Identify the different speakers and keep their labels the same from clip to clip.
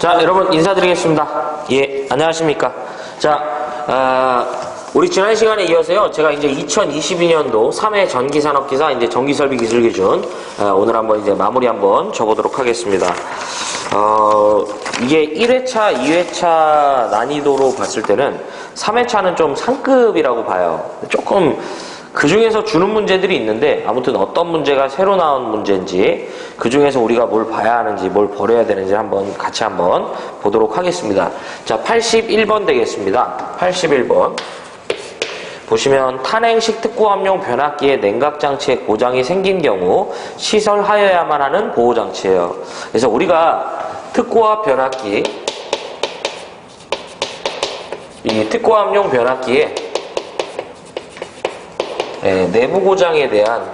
Speaker 1: 자, 여러분 인사드리겠습니다. 예, 안녕하십니까. 자, 우리 지난 시간에 이어서요, 제가 이제 2022년도 3회 전기산업기사 이제 전기설비기술기준 오늘 한번 이제 마무리 한번 줘보도록 하겠습니다. 이게 1회차, 2회차 난이도로 봤을 때는 3회차는 좀 상급이라고 봐요. 조금 그 중에서 주는 문제들이 있는데 아무튼 어떤 문제가 새로 나온 문제인지 그 중에서 우리가 뭘 봐야 하는지 뭘 버려야 되는지 한번 같이 한번 보도록 하겠습니다. 자, 81번 되겠습니다. 81번 보시면 탄행식 특고압용 변압기의 냉각장치에 고장이 생긴 경우 시설하여야만 하는 보호장치예요. 그래서 우리가 특고압 변압기, 이 특고압용 변압기에 내부 고장에 대한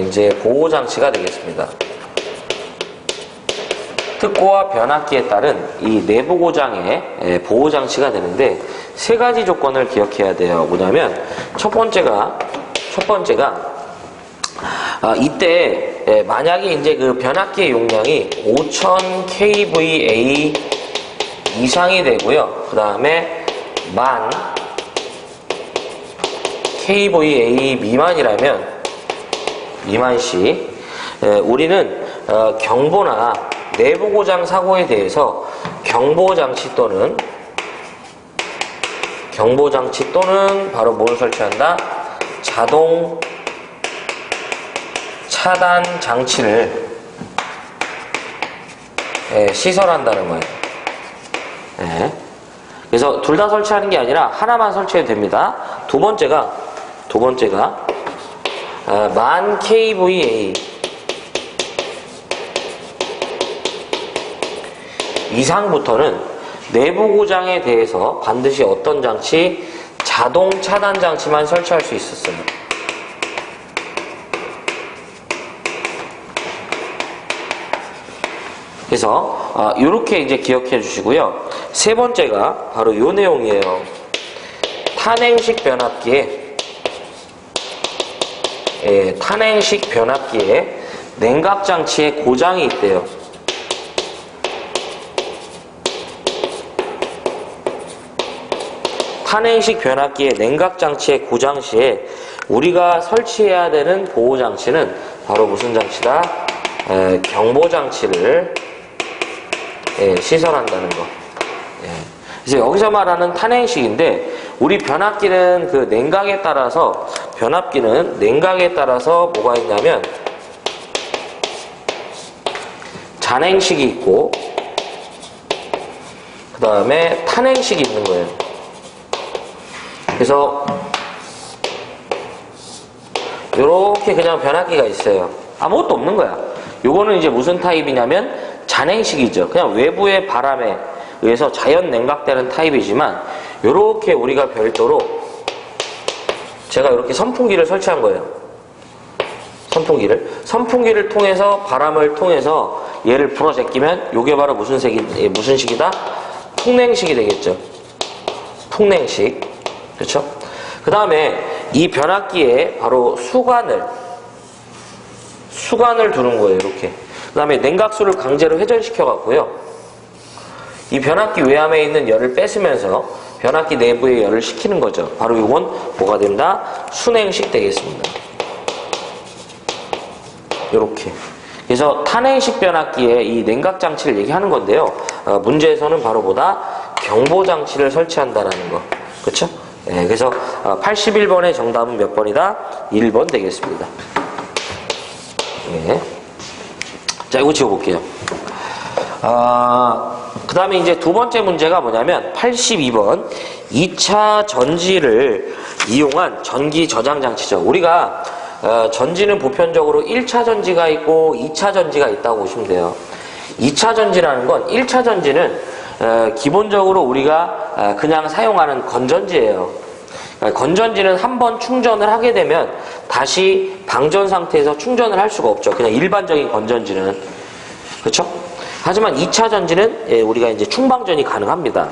Speaker 1: 이제 보호장치가 되겠습니다. 특고압 변압기에 따른 이 내부 고장의 보호장치가 되는데 세 가지 조건을 기억해야 돼요. 뭐냐면 첫 번째가 이때 만약에 이제 그 변압기의 용량이 5000 kVA 이상이 되고요. 그 다음에 10,000 kVA 미만시 우리는 경보나 내부 고장 사고에 대해서 경보장치 또는 바로 뭘 설치한다? 자동 차단 장치를 시설한다는 거예요. 그래서 둘 다 설치하는 게 아니라 하나만 설치해도 됩니다. 두 번째가 10,000 kVA 이상부터는 내부 고장에 대해서 반드시 어떤 장치? 자동 차단 장치만 설치할 수 있었어요. 그래서 이렇게 이제 기억해 주시고요. 세 번째가 바로 이 내용이에요. 탄행식 변압기에 냉각장치에 고장이 있대요. 탄행식 변압기의 냉각장치의 고장 시에 우리가 설치해야 되는 보호장치는 바로 무슨 장치다? 경보장치를 시설한다는 거. 그래서 여기서 말하는 탄행식인데 우리 변압기는 그 냉각에 따라서 뭐가 있냐면 잔행식이 있고 그 다음에 탄행식이 있는 거예요. 그래서 요렇게 그냥 변압기가 있어요. 아무것도 없는 거야. 요거는 이제 무슨 타입이냐면 잔행식이죠. 그냥 외부의 바람에 의해서 자연 냉각되는 타입이지만 요렇게 우리가 별도로 제가 이렇게 선풍기를 설치한 거예요. 선풍기를 통해서 바람을 통해서 얘를 불어 제끼면 요게 바로 무슨 식이다? 풍냉식이 되겠죠. 풍냉식. 그렇죠? 그 다음에 이 변압기에 바로 수관을 두는 거예요. 이렇게. 그 다음에 냉각수를 강제로 회전시켜 갖고요. 이 변압기 외함에 있는 열을 뺏으면서 변압기 내부에 열을 식히는 거죠. 바로 이건 뭐가 된다? 순행식 되겠습니다. 이렇게. 그래서 탄행식 변압기에 이 냉각장치를 얘기하는 건데요. 문제에서는 바로 보다 경보장치를 설치한다라는 거. 그렇죠? 그래서 81번의 정답은 몇 번이다? 1번 되겠습니다. 자, 이거 지워볼게요. 그 다음에 이제 두 번째 문제가 뭐냐면 82번 2차 전지를 이용한 전기 저장 장치죠. 우리가 전지는 보편적으로 1차 전지가 있고 2차 전지가 있다고 보시면 돼요. 2차 전지라는 건 1차 전지는 기본적으로 우리가 그냥 사용하는 건전지예요. 건전지는 한번 충전을 하게 되면 다시 방전 상태에서 충전을 할 수가 없죠. 그냥 일반적인 건전지는. 그렇죠? 하지만 2차 전지는 우리가 이제 충방전이 가능합니다.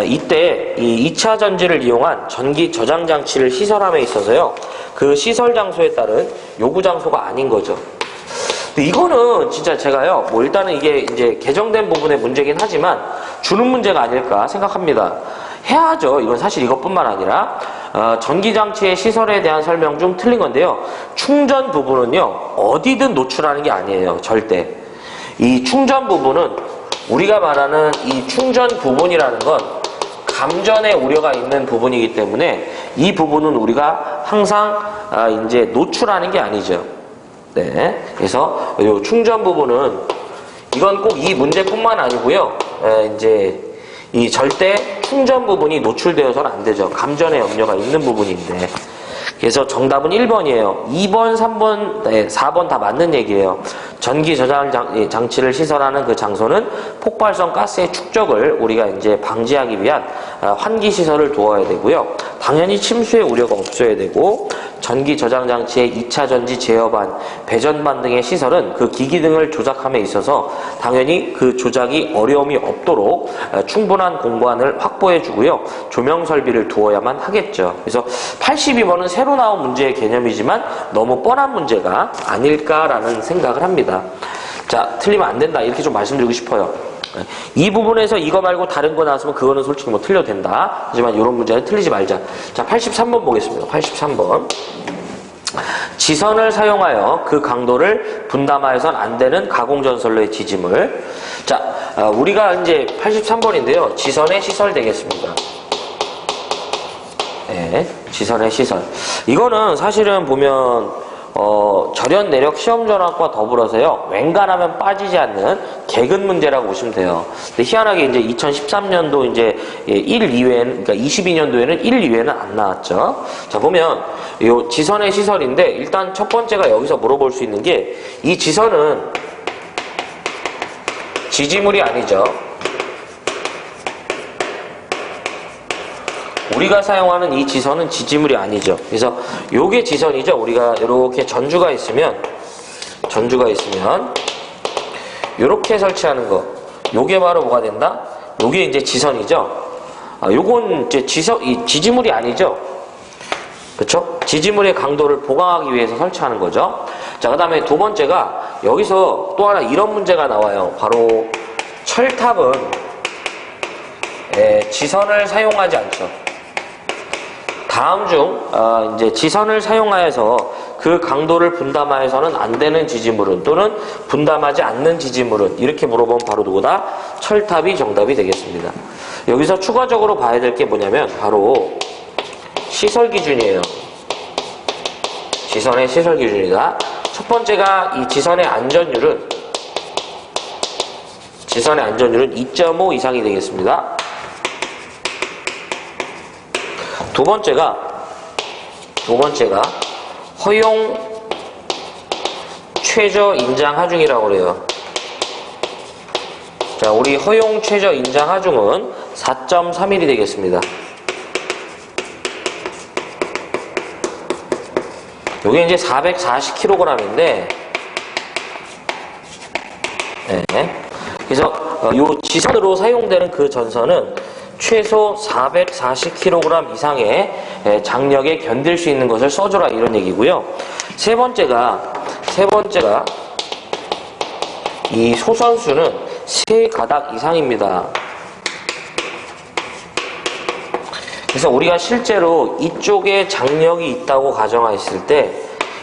Speaker 1: 이때 이 2차 전지를 이용한 전기 저장 장치를 시설함에 있어서요. 그 시설 장소에 따른 요구 장소가 아닌 거죠. 근데 이거는 진짜 제가요, 뭐 일단은 이게 이제 개정된 부분의 문제긴 하지만 주는 문제가 아닐까 생각합니다. 해야죠. 이건 사실 이것뿐만 아니라 전기장치의 시설에 대한 설명 중 틀린 건데요. 충전 부분은요, 어디든 노출하는 게 아니에요. 절대. 이 충전 부분은 우리가 말하는 이 충전 부분이라는 건 감전의 우려가 있는 부분이기 때문에 이 부분은 우리가 항상 이제 노출하는 게 아니죠. 네. 그래서 이 충전 부분은 이건 꼭 이 문제뿐만 아니고요. 이제 이 절대 충전 부분이 노출되어서는 안 되죠. 감전의 염려가 있는 부분인데. 그래서 정답은 1번이에요. 2번, 3번, 4번 다 맞는 얘기예요. 전기 저장 장치를 시설하는 그 장소는 폭발성 가스의 축적을 우리가 이제 방지하기 위한 환기 시설을 두어야 되고요. 당연히 침수의 우려가 없어야 되고, 전기 저장 장치의 2차 전지 제어반, 배전반 등의 시설은 그 기기 등을 조작함에 있어서 당연히 그 조작이 어려움이 없도록 충분한 공간을 확보해 주고요. 조명 설비를 두어야만 하겠죠. 그래서 82번은 새로 나온 문제의 개념이지만 너무 뻔한 문제가 아닐까라는 생각을 합니다. 자, 틀리면 안 된다. 이렇게 좀 말씀드리고 싶어요. 이 부분에서 이거 말고 다른 거 나왔으면 그거는 솔직히 뭐 틀려도 된다. 하지만 이런 문제는 틀리지 말자. 자, 83번 보겠습니다. 83번. 지선을 사용하여 그 강도를 분담하여선 안 되는 가공전선로의 지짐을. 자, 우리가 이제 83번인데요. 지선의 시설 되겠습니다. 네, 지선의 시설. 이거는 사실은 보면 절연 내력 시험전학과 더불어서요, 웬간하면 빠지지 않는 개근 문제라고 보시면 돼요. 근데 희한하게 이제 2013년도 이제 1, 2회는, 그러니까 22년도에는 1, 2회는 안 나왔죠. 자, 보면 요 지선의 시설인데, 일단 첫 번째가 여기서 물어볼 수 있는 게, 이 지선은 지지물이 아니죠. 우리가 사용하는 이 지선은 지지물이 아니죠. 그래서 요게 지선이죠. 우리가 이렇게 전주가 있으면 요렇게 설치하는 거, 요게 바로 뭐가 된다? 요게 이제 지선이죠. 요건 이제 지지물이 아니죠. 그렇죠? 지지물의 강도를 보강하기 위해서 설치하는 거죠. 자, 그다음에 두 번째가 여기서 또 하나 이런 문제가 나와요. 바로 철탑은 지선을 사용하지 않죠. 다음 중 이제 지선을 사용하여서 그 강도를 분담하여서는 안 되는 지지물은, 또는 분담하지 않는 지지물은, 이렇게 물어보면 바로 누구다? 철탑이 정답이 되겠습니다. 여기서 추가적으로 봐야 될 게 뭐냐면 바로 시설 기준이에요. 지선의 시설 기준이다. 첫 번째가 이 지선의 안전율은 2.5 이상이 되겠습니다. 두 번째가 허용 최저 인장 하중이라고 그래요. 자, 우리 허용 최저 인장 하중은 4.3mm 되겠습니다. 요게 이제 440kg인데, 네. 그래서 요 지선으로 사용되는 그 전선은 최소 440kg 이상의 장력에 견딜 수 있는 것을 써줘라, 이런 얘기고요. 세 번째가 이 소선수는 3가닥 이상입니다. 그래서 우리가 실제로 이쪽에 장력이 있다고 가정했을 때,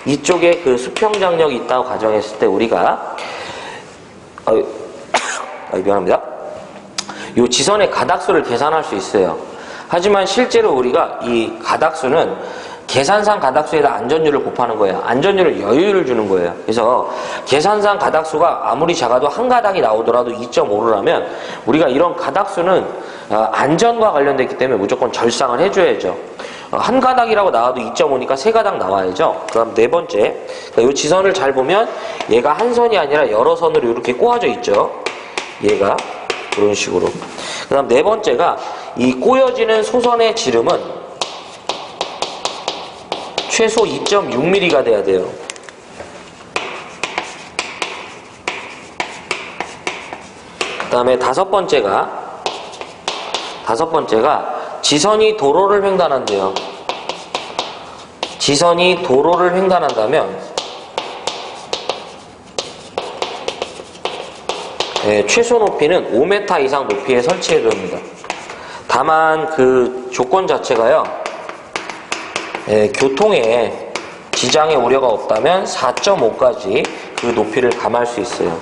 Speaker 1: 이쪽에 그 수평 장력이 있다고 가정했을 때 우리가 미안합니다. 이 지선의 가닥수를 계산할 수 있어요. 하지만 실제로 우리가 이 가닥수는 계산상 가닥수에다 안전율을 곱하는 거예요. 안전율을 여유를 주는 거예요. 그래서 계산상 가닥수가 아무리 작아도 한 가닥이 나오더라도 2.5라면 우리가 이런 가닥수는 안전과 관련됐기 때문에 무조건 절상을 해줘야죠. 한 가닥이라고 나와도 2.5니까 3가닥 나와야죠. 그 다음 네 번째, 이 지선을 잘 보면 얘가 한 선이 아니라 여러 선으로 이렇게 꼬아져 있죠. 얘가 그런 식으로. 그 다음 네 번째가 이 꼬여지는 소선의 지름은 최소 2.6mm가 돼야 돼요. 그 다음에 다섯 번째가 지선이 도로를 횡단한대요. 지선이 도로를 횡단한다면 최소 높이는 5m 이상 높이에 설치해야 됩니다. 다만 그 조건 자체가요, 교통에 지장의 우려가 없다면 4.5까지 그 높이를 감할 수 있어요.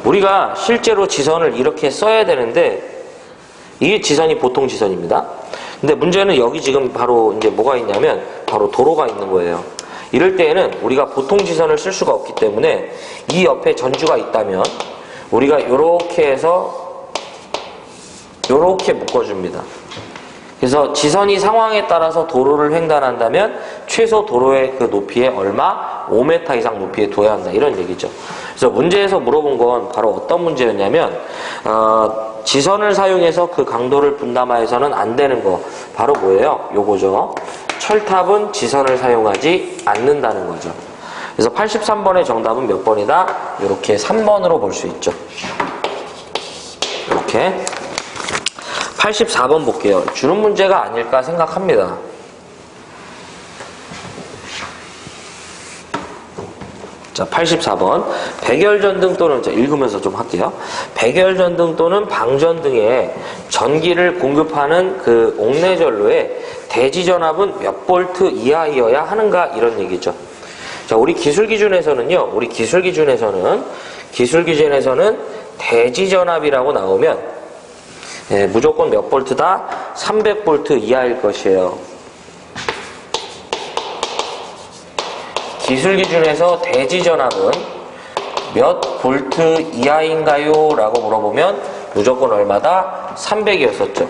Speaker 1: 우리가 실제로 지선을 이렇게 써야 되는데 이게 지선이 보통 지선입니다. 근데 문제는 여기 지금 바로 이제 뭐가 있냐면 바로 도로가 있는 거예요. 이럴 때에는 우리가 보통 지선을 쓸 수가 없기 때문에 이 옆에 전주가 있다면 우리가 이렇게 해서 이렇게 묶어줍니다. 그래서 지선이 상황에 따라서 도로를 횡단한다면 최소 도로의 그 높이에 얼마? 5m 이상 높이에 둬야 한다, 이런 얘기죠. 그래서 문제에서 물어본 건 바로 어떤 문제였냐면 지선을 사용해서 그 강도를 분담하여서는 안 되는 거, 바로 뭐예요? 요거죠. 철탑은 지선을 사용하지 않는다는 거죠. 그래서 83번의 정답은 몇 번이다? 이렇게 3번으로 볼 수 있죠. 이렇게 84번 볼게요. 주는 문제가 아닐까 생각합니다. 자, 84번. 백열전등 또는, 자, 읽으면서 좀 할게요. 백열전등 또는 방전등에 전기를 공급하는 그 옥내전로에 대지전압은 몇 볼트 이하이어야 하는가, 이런 얘기죠. 자, 우리 기술 기준에서는요, 기술 기준에서는 대지전압이라고 나오면 무조건 몇 볼트다? 300볼트 이하일 것이에요. 기술 기준에서 대지전압은 몇 볼트 이하인가요? 라고 물어보면 무조건 얼마다? 300이었었죠.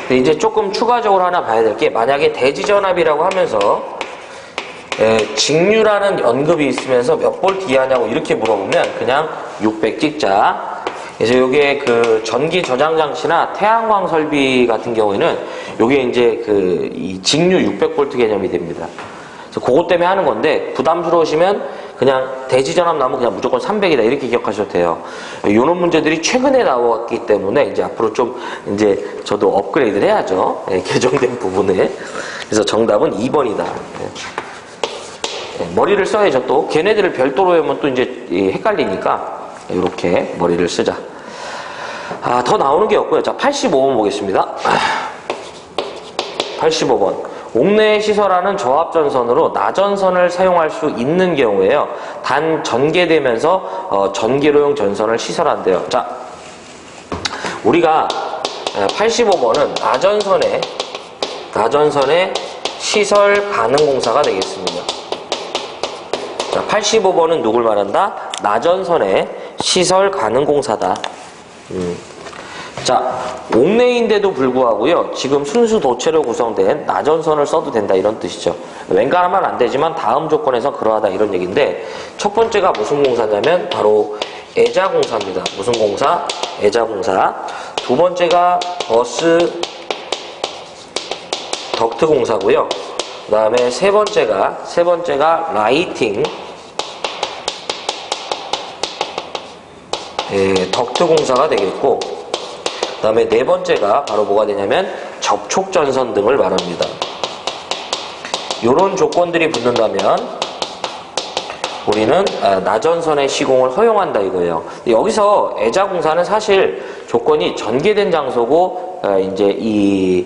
Speaker 1: 근데 이제 조금 추가적으로 하나 봐야 될 게, 만약에 대지전압이라고 하면서 직류라는 언급이 있으면서 몇 볼트 이하냐고 이렇게 물어보면 그냥 600 찍자. 그래서 요게 그 전기 저장 장치나 태양광 설비 같은 경우에는 요게 이제 이 직류 600V 개념이 됩니다. 그래서 그것 때문에 하는 건데, 부담스러우시면 그냥 대지전압 나오면 그냥 무조건 300이다, 이렇게 기억하셔도 돼요. 요런 문제들이 최근에 나왔기 때문에 이제 앞으로 좀 이제 저도 업그레이드를 해야죠. 개정된 부분에. 그래서 정답은 2번이다. 머리를 써야죠. 또 걔네들을 별도로 하면 또 이제 헷갈리니까 이렇게 머리를 쓰자. 더 나오는 게 없고요. 자, 85번 보겠습니다. 85번. 옥내에 시설하는 저압전선으로 나전선을 사용할 수 있는 경우에요. 단 전개되면서 전기로용 전선을 시설한대요. 자, 우리가 85번은 나전선의 시설 가능 공사가 되겠습니다. 자, 85번은 누굴 말한다? 나전선의 시설 가능 공사다. 자, 옥내인데도 불구하고요, 지금 순수 도체로 구성된 나전선을 써도 된다, 이런 뜻이죠. 웬간하면 안 되지만 다음 조건에서 그러하다, 이런 얘기인데, 첫 번째가 무슨 공사냐면 바로 애자공사입니다. 무슨 공사? 애자공사. 두 번째가 버스 덕트 공사고요. 그 다음에 세 번째가 라이팅 덕트 공사가 되겠고, 그 다음에 네 번째가 바로 뭐가 되냐면 접촉전선 등을 말합니다. 이런 조건들이 붙는다면 우리는 나전선의 시공을 허용한다, 이거예요. 여기서 애자공사는 사실 조건이 전개된 장소고, 이제 이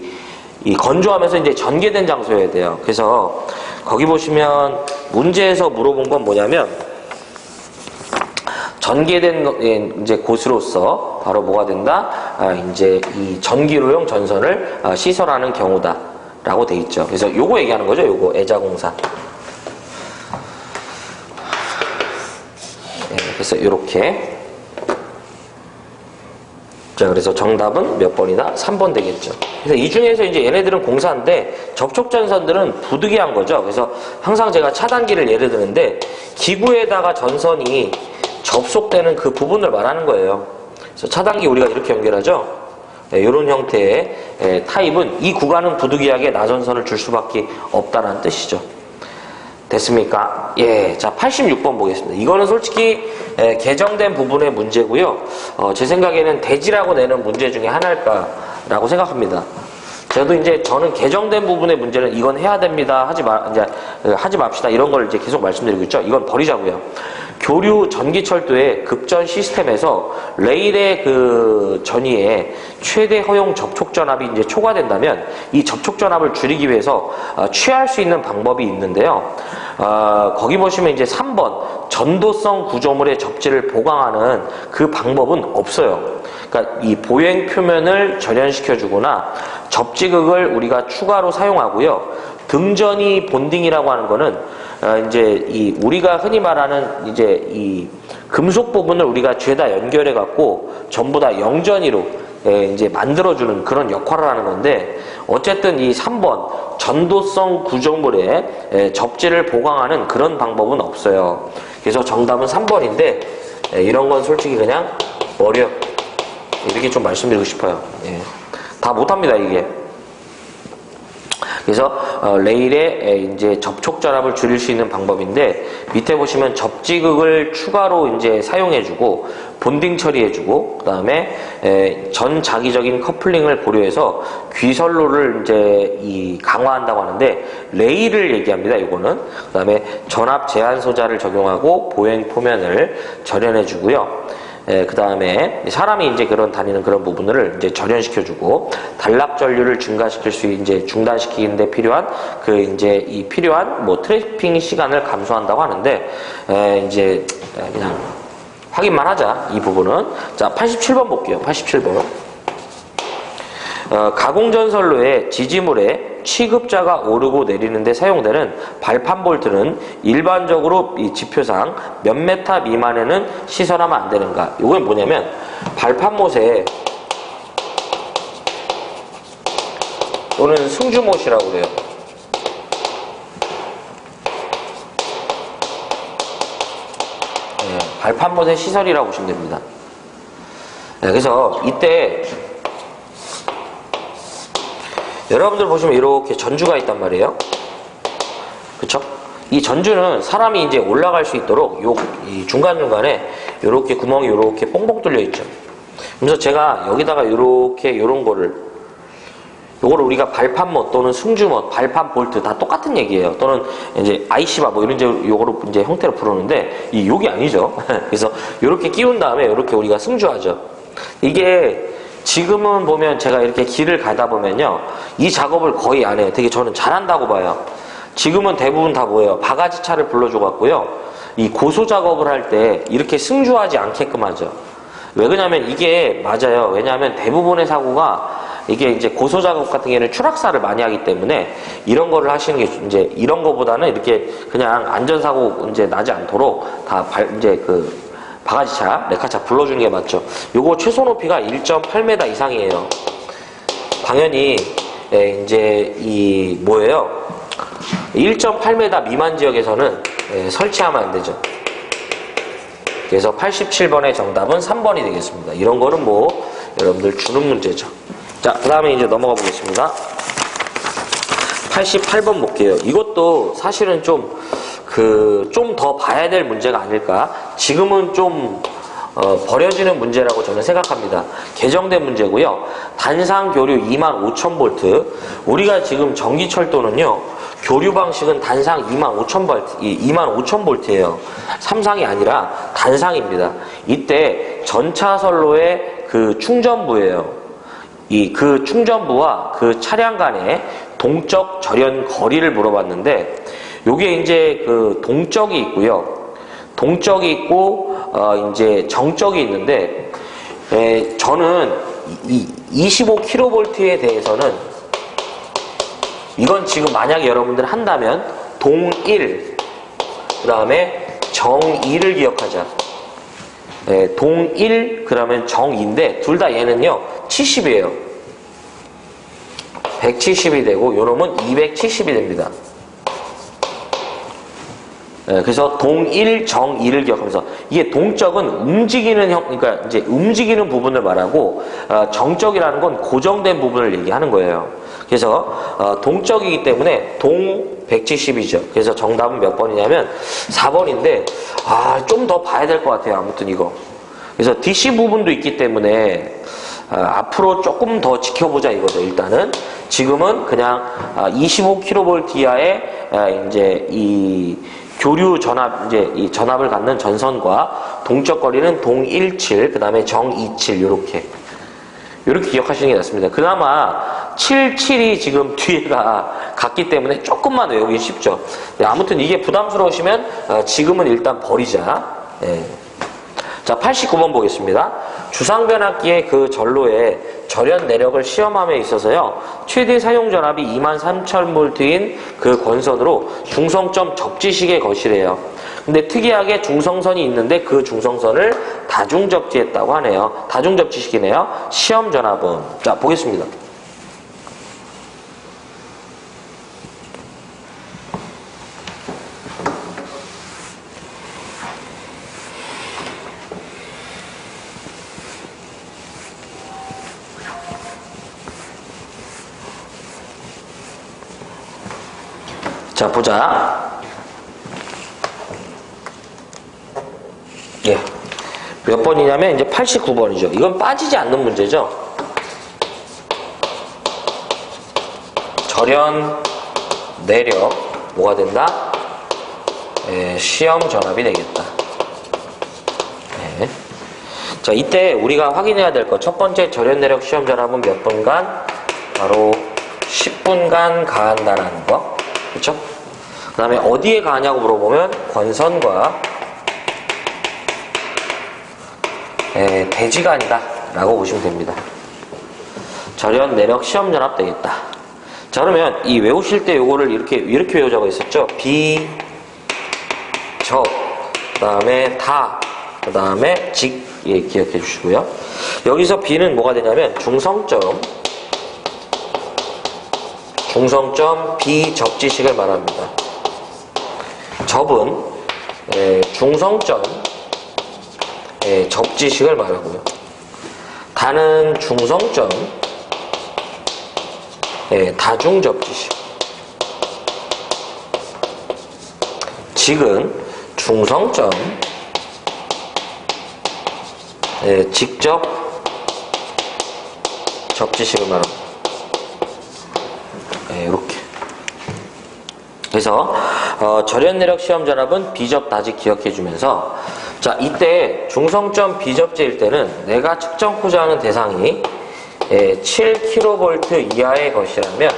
Speaker 1: 건조하면서 이제 전개된 장소여야 돼요. 그래서 거기 보시면 문제에서 물어본 건 뭐냐면, 전개된 이제 곳으로서 바로 뭐가 된다? 이제 이 전기로용 전선을 시설하는 경우다라고 돼 있죠. 그래서 요거 얘기하는 거죠. 요거 애자공사. 그래서 이렇게. 자, 그래서 정답은 몇 번이다? 3번 되겠죠. 그래서 이 중에서 이제 얘네들은 공사인데 접촉전선들은 부득이한 거죠. 그래서 항상 제가 차단기를 예를 드는데, 기구에다가 전선이 접속되는 그 부분을 말하는 거예요. 그래서 차단기 우리가 이렇게 연결하죠. 이런 형태의 타입은 이 구간은 부득이하게 나전선을 줄 수밖에 없다는 뜻이죠. 됐습니까? 예. 자, 86번 보겠습니다. 이거는 솔직히 개정된 부분의 문제고요. 제 생각에는 대지라고 내는 문제 중에 하나일까라고 생각합니다. 저는 개정된 부분의 문제는 이건 해야 됩니다. 하지 맙시다. 이런 걸 이제 계속 말씀드리고 있죠. 이건 버리자고요. 교류 전기철도의 급전 시스템에서 레일의 그 전위에 최대 허용 접촉 전압이 이제 초과된다면 이 접촉 전압을 줄이기 위해서 취할 수 있는 방법이 있는데요. 거기 보시면 이제 3번 전도성 구조물의 접지를 보강하는 그 방법은 없어요. 그러니까 이 보행 표면을 절연시켜 주거나 접지극을 우리가 추가로 사용하고요. 등전이 본딩이라고 하는 거는 이제 이 우리가 흔히 말하는 이제 이 금속 부분을 우리가 죄다 연결해 갖고 전부 다 영전이로 이제 만들어주는 그런 역할을 하는 건데, 어쨌든 이 3번 전도성 구조물의 접지를 보강하는 그런 방법은 없어요. 그래서 정답은 3번인데 이런 건 솔직히 그냥 버려, 이렇게 좀 말씀드리고 싶어요. 다 못합니다 이게. 그래서 레일의 이제 접촉 전압을 줄일 수 있는 방법인데, 밑에 보시면 접지극을 추가로 이제 사용해주고 본딩 처리해주고, 그다음에 전 자기적인 커플링을 고려해서 귀선로를 이제 강화한다고 하는데 레일을 얘기합니다. 이거는. 그다음에 전압 제한 소자를 적용하고 보행 표면을 절연해주고요. 그 다음에 사람이 이제 그런 다니는 그런 부분을 이제 절연시켜주고, 단락 전류를 증가시킬 수 이제 중단시키는데 필요한 그 이제 이 필요한 뭐 트래핑 시간을 감소한다고 하는데, 이제 그냥 확인만 하자 이 부분은. 자, 87번 볼게요. 87번. 가공전선로의 지지물에 취급자가 오르고 내리는데 사용되는 발판 볼트는 일반적으로 이 지표상 몇 메타 미만에는 시설하면 안 되는가? 이건 뭐냐면 발판못에 또는 승주못이라고 그래요. 발판못의 시설이라고 보시면 됩니다. 그래서 이때 여러분들 보시면 이렇게 전주가 있단 말이에요. 그쵸? 이 전주는 사람이 이제 올라갈 수 있도록 이 중간중간에 이렇게 구멍이 이렇게 뽕뽕 뚫려 있죠. 그래서 제가 여기다가 이렇게 요런 거를, 요거를 우리가 발판못 또는 승주못, 발판 볼트 다 똑같은 얘기예요. 또는 이제 IC바 뭐 이런 요거로 이제 형태로 부르는데 요게 아니죠. 그래서 이렇게 끼운 다음에 이렇게 우리가 승주하죠. 이게 지금은 보면 제가 이렇게 길을 가다 보면요, 이 작업을 거의 안 해요. 되게 저는 잘한다고 봐요. 지금은 대부분 다 뭐예요? 바가지 차를 불러줘 갖고요, 이 고소 작업을 할 때 이렇게 승주하지 않게끔 하죠. 왜 그러냐면 이게 맞아요. 왜냐하면 대부분의 사고가 이게 이제 고소 작업 같은 경우에는 추락사를 많이 하기 때문에 이런 거를 하시는 게 이제 이런 거보다는 이렇게 그냥 안전사고 이제 나지 않도록 다 이제 그 바가지차, 레카차 불러주는 게 맞죠. 요거 최소 높이가 1.8m 이상이에요. 당연히 이제 이 뭐예요? 1.8m 미만 지역에서는 설치하면 안 되죠. 그래서 87번의 정답은 3번이 되겠습니다. 이런 거는 뭐 여러분들 주는 문제죠. 자, 그 다음에 이제 넘어가 보겠습니다. 88번 볼게요. 이것도 사실은 좀 더 봐야 될 문제가 아닐까. 지금은 좀 버려지는 문제라고 저는 생각합니다. 개정된 문제고요. 단상 교류 25,000V. 우리가 지금 전기철도는요, 교류 방식은 단상 25,000V예요. 삼상이 아니라 단상입니다. 이때 전차선로의 그 충전부예요. 그 충전부와 그 차량 간의 동적 절연 거리를 물어봤는데, 요게 이제 그 동적이 있고요. 동적이 있고, 이제 정적이 있는데, 저는 이 25kV에 대해서는, 이건 지금 만약에 여러분들 한다면, 동1, 그 다음에 정2를 기억하자. 동1, 그러면 정2인데, 둘 다 얘는요, 70이에요. 170이 되고, 요 놈은 270이 됩니다. 그래서 동1, 정2를 기억하면서, 이게 동적은 움직이는 그러니까 이제 움직이는 부분을 말하고, 정적이라는 건 고정된 부분을 얘기하는 거예요. 그래서 동적이기 때문에 동 170이죠. 그래서 정답은 몇 번이냐면 4번인데, 좀 더 봐야 될 것 같아요. 아무튼 이거. 그래서 DC 부분도 있기 때문에 앞으로 조금 더 지켜보자 이거죠. 일단은 지금은 그냥 25kV 이하의 이제 이 교류 전압, 이제 이 전압을 갖는 전선과 동적 거리는 동17, 그 다음에 정27, 요렇게 기억하시는 게 낫습니다. 그나마 77이 지금 뒤에가 같기 때문에 조금만 외우기 쉽죠. 네, 아무튼 이게 부담스러우시면 지금은 일단 버리자. 네. 자, 89번 보겠습니다. 주상변압기의 그 전로의 절연 내력을 시험함에 있어서요, 최대 사용 전압이 23,000V인 그 권선으로 중성점 접지식의 것이래요. 근데 특이하게 중성선이 있는데 그 중성선을 다중접지했다고 하네요. 다중접지식이네요. 시험 전압은. 자, 보겠습니다. 자, 보자. 예. 몇 번이냐면 이제 89번이죠. 이건 빠지지 않는 문제죠. 절연 내력 뭐가 된다? 예, 시험 전압이 되겠다. 예. 자, 이때 우리가 확인해야 될 것 첫 번째 절연 내력 시험 전압은 몇 분간? 바로 10분간 가한다라는 거. 그렇죠? 그 다음에 어디에 가냐고 물어보면 권선과 대지간이다 라고 보시면 됩니다. 절연 내력 시험 전압 되겠다. 자, 그러면 이 외우실 때 요거를 이렇게 외우자고 했었죠. 비, 적, 그 다음에 다, 그 다음에 직, 예, 기억해 주시고요. 여기서 B는 뭐가 되냐면 중성점 비접지식을 말합니다. 접은 중성점 접지식을 말하고요. 다는 중성점 다중접지식. 직은 중성점 직접 접지식을 말합니다. 이렇게. 그래서 절연 내력 시험 전압은 비접 다직 기억해 주면서, 자, 이때 중성점 비접지일 때는 내가 측정코자 하는 대상이 7kV 이하의 것이라면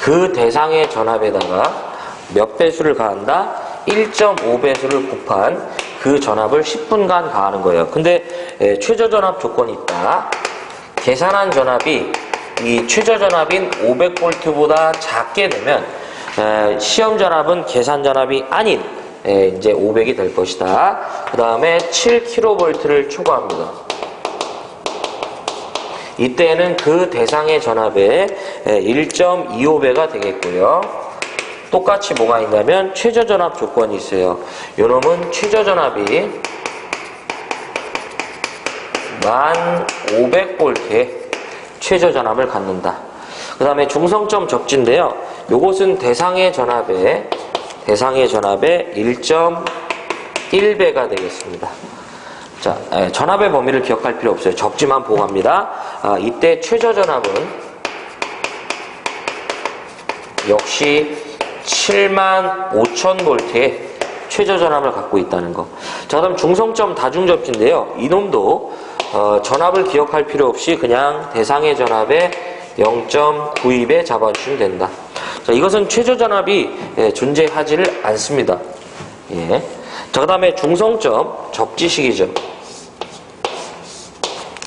Speaker 1: 그 대상의 전압에다가 몇 배수를 가한다? 1.5배수를 곱한 그 전압을 10분간 가하는 거예요. 근데 최저 전압 조건이 있다. 계산한 전압이 이 최저 전압인 500V보다 작게 되면 시험 전압은 계산 전압이 아닌 이제 500이 될 것이다. 그 다음에 7kV를 초과합니다. 이때는 그 대상의 전압의 1.25배가 되겠고요. 똑같이 뭐가 있냐면 최저 전압 조건이 있어요. 요놈은 최저 전압이 1500V의 최저 전압을 갖는다. 그 다음에 중성점 접지인데요. 요것은 대상의 전압의 1.1배가 되겠습니다. 자, 전압의 범위를 기억할 필요 없어요. 접지만 보고 갑니다. 이때 최저 전압은 역시 75,000V의 최저 전압을 갖고 있다는 거. 자, 그다음 중성점 다중접지인데요. 이놈도 전압을 기억할 필요 없이 그냥 대상의 전압의 0.92배 잡아주시면 된다. 자, 이것은 최저 전압이 존재하지를 않습니다. 예. 자, 그 다음에 중성점 접지식이죠.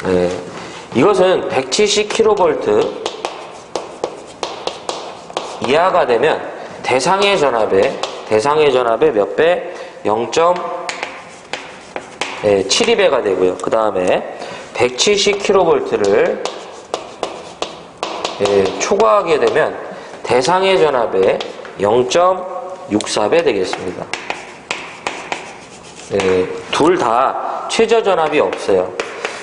Speaker 1: 예. 이것은 170kV 이하가 되면 대상의 전압의 몇 배? 0.72배가 되고요. 그 다음에 170kV를 초과하게 되면 대상의 전압의 0.64배 되겠습니다. 둘 다 최저 전압이 없어요.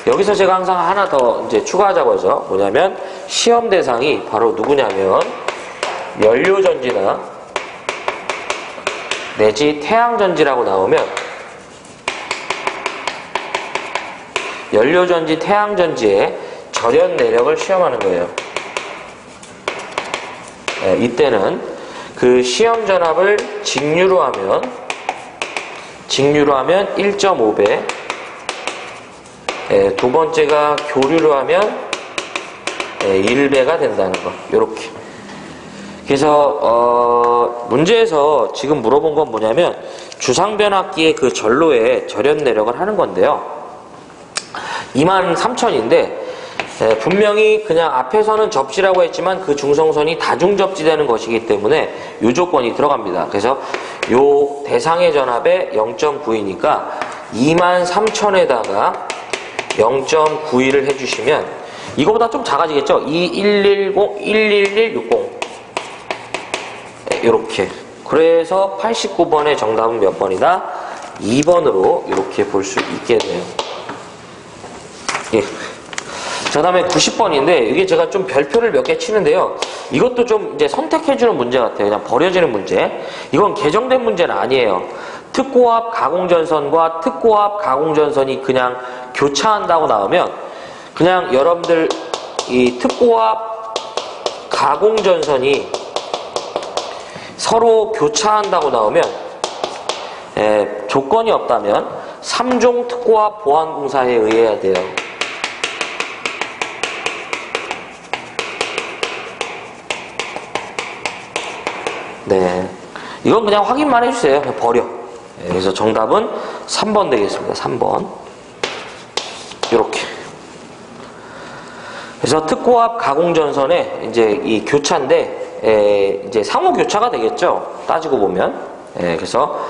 Speaker 1: 여기서 제가 항상 하나 더 이제 추가하자고 하죠. 뭐냐면 시험 대상이 바로 누구냐면 연료전지나 내지 태양전지라고 나오면 연료전지, 태양전지의 절연 내력을 시험하는 거예요. 이때는 그 시험 전압을 직류로 하면 직류로 하면 1.5배. 두 번째가 교류로 하면 1배가 된다는 거. 요렇게. 그래서 문제에서 지금 물어본 건 뭐냐면 주상변압기의 그 전로에 절연 내력을 하는 건데요. 23,000인데 분명히 그냥 앞에서는 접지라고 했지만 그 중성선이 다중접지되는 것이기 때문에 요 조건이 들어갑니다. 그래서 요 대상의 전압에 0.9이니까 23,000에다가 0.91을 해주시면 이거보다 좀 작아지겠죠? 2110-11160 이렇게. 그래서 89번의 정답은 몇 번이다? 2번으로 이렇게 볼 수 있게 돼요. 예. 자, 다음에 90번인데 이게 제가 좀 별표를 몇 개 치는데요. 이것도 좀 이제 선택해주는 문제 같아요. 그냥 버려지는 문제. 이건 개정된 문제는 아니에요. 특고압 가공전선과 특고압 가공전선이 그냥 교차한다고 나오면 그냥 여러분들 이 특고압 가공전선이 서로 교차한다고 나오면 조건이 없다면 3종 특고압 보완공사에 의해야 돼요. 네, 이건 그냥 확인만 해주세요. 그냥 버려. 그래서 정답은 3번 되겠습니다. 3번. 이렇게. 그래서 특고압 가공전선에 이제 이 교차인데 이제 상호 교차가 되겠죠. 따지고 보면. 그래서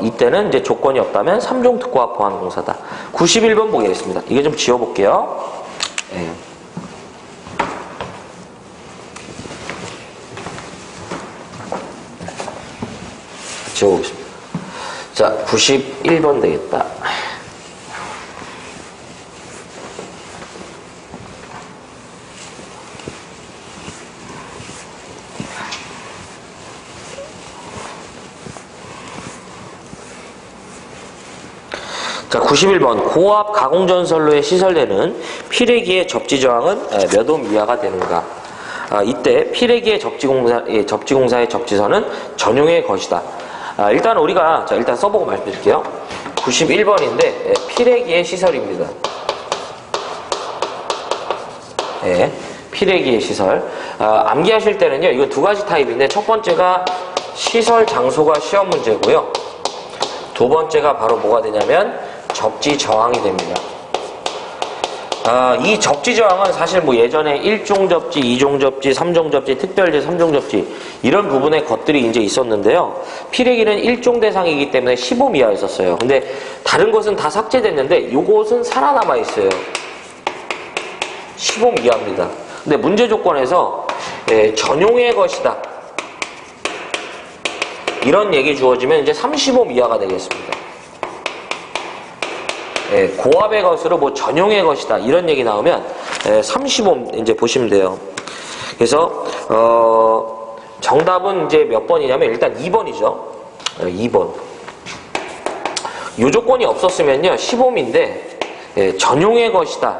Speaker 1: 이때는 이제 조건이 없다면 3종 특고압 보완공사다. 91번 보겠습니다. 이게 좀 지워볼게요. 지워보겠습니다. 자, 91번 되겠다. 자, 91번. 고압 가공전선로에 시설되는 피레기의 접지저항은 몇 옴 이하가 되는가? 이때 피레기의 접지공사의 접지선은 전용의 것이다. 일단 우리가 일단 써보고 말씀드릴게요. 91번인데 피레기의 시설입니다. 피레기의 시설. 암기하실 때는요, 이거 두 가지 타입인데 첫 번째가 시설 장소가 시험 문제고요. 두 번째가 바로 뭐가 되냐면 접지 저항이 됩니다. 이 접지 저항은 사실 뭐 예전에 1종 접지, 2종 접지, 3종 접지, 특별제, 3종 접지 이런 부분의 것들이 이제 있었는데요. 피레기는 1종 대상이기 때문에 15옴 이하였었어요. 근데 다른 것은 다 삭제됐는데 요것은 살아남아 있어요. 15옴 이하입니다. 근데 문제 조건에서 전용의 것이다. 이런 얘기 주어지면 이제 30옴 이하가 되겠습니다. 고압의 것으로 뭐 전용의 것이다 이런 얘기 나오면 30옴 이제 보시면 돼요. 그래서 정답은 이제 몇 번이냐면 일단 2번이죠. 2번. 요 조건이 없었으면요 15옴인데 전용의 것이다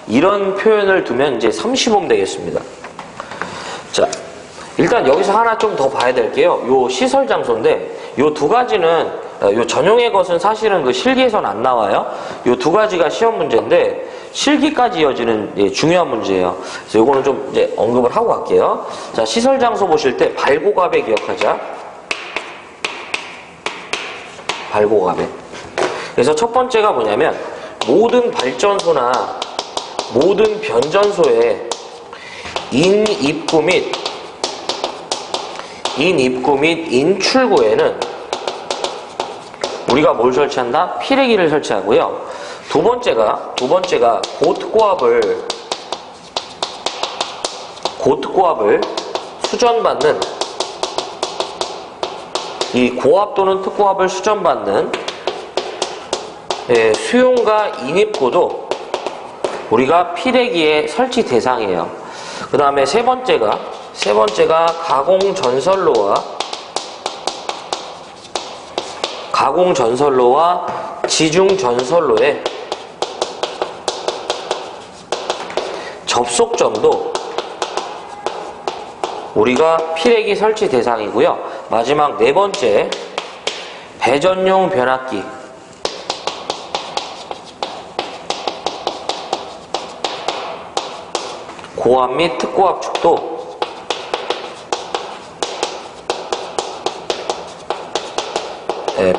Speaker 1: 이런 표현을 두면 이제 30옴 되겠습니다. 자, 일단 여기서 하나 좀 더 봐야 될게요. 요 시설 장소인데 요 두 가지는 요 전용의 것은 사실은 그 실기에선 안 나와요. 요 두 가지가 시험 문제인데 실기까지 이어지는 중요한 문제예요. 그래서 요거는 좀 이제 언급을 하고 갈게요. 자, 시설 장소 보실 때 발고갑에 기억하자. 발고갑에. 그래서 첫 번째가 뭐냐면 모든 발전소나 모든 변전소의 인입구 및 인출구에는 우리가 뭘 설치한다? 피레기를 설치하고요. 두 번째가 고특고압을 수전받는 이 고압 또는 특고압을 수전받는 수용과 인입구도 우리가 피레기의 설치 대상이에요. 그 다음에 세 번째가 가공전선로와 지중전선로의 접속점도 우리가 피레기 설치 대상이고요. 마지막 네 번째 대전용 변압기, 고압 및 특고압 축도,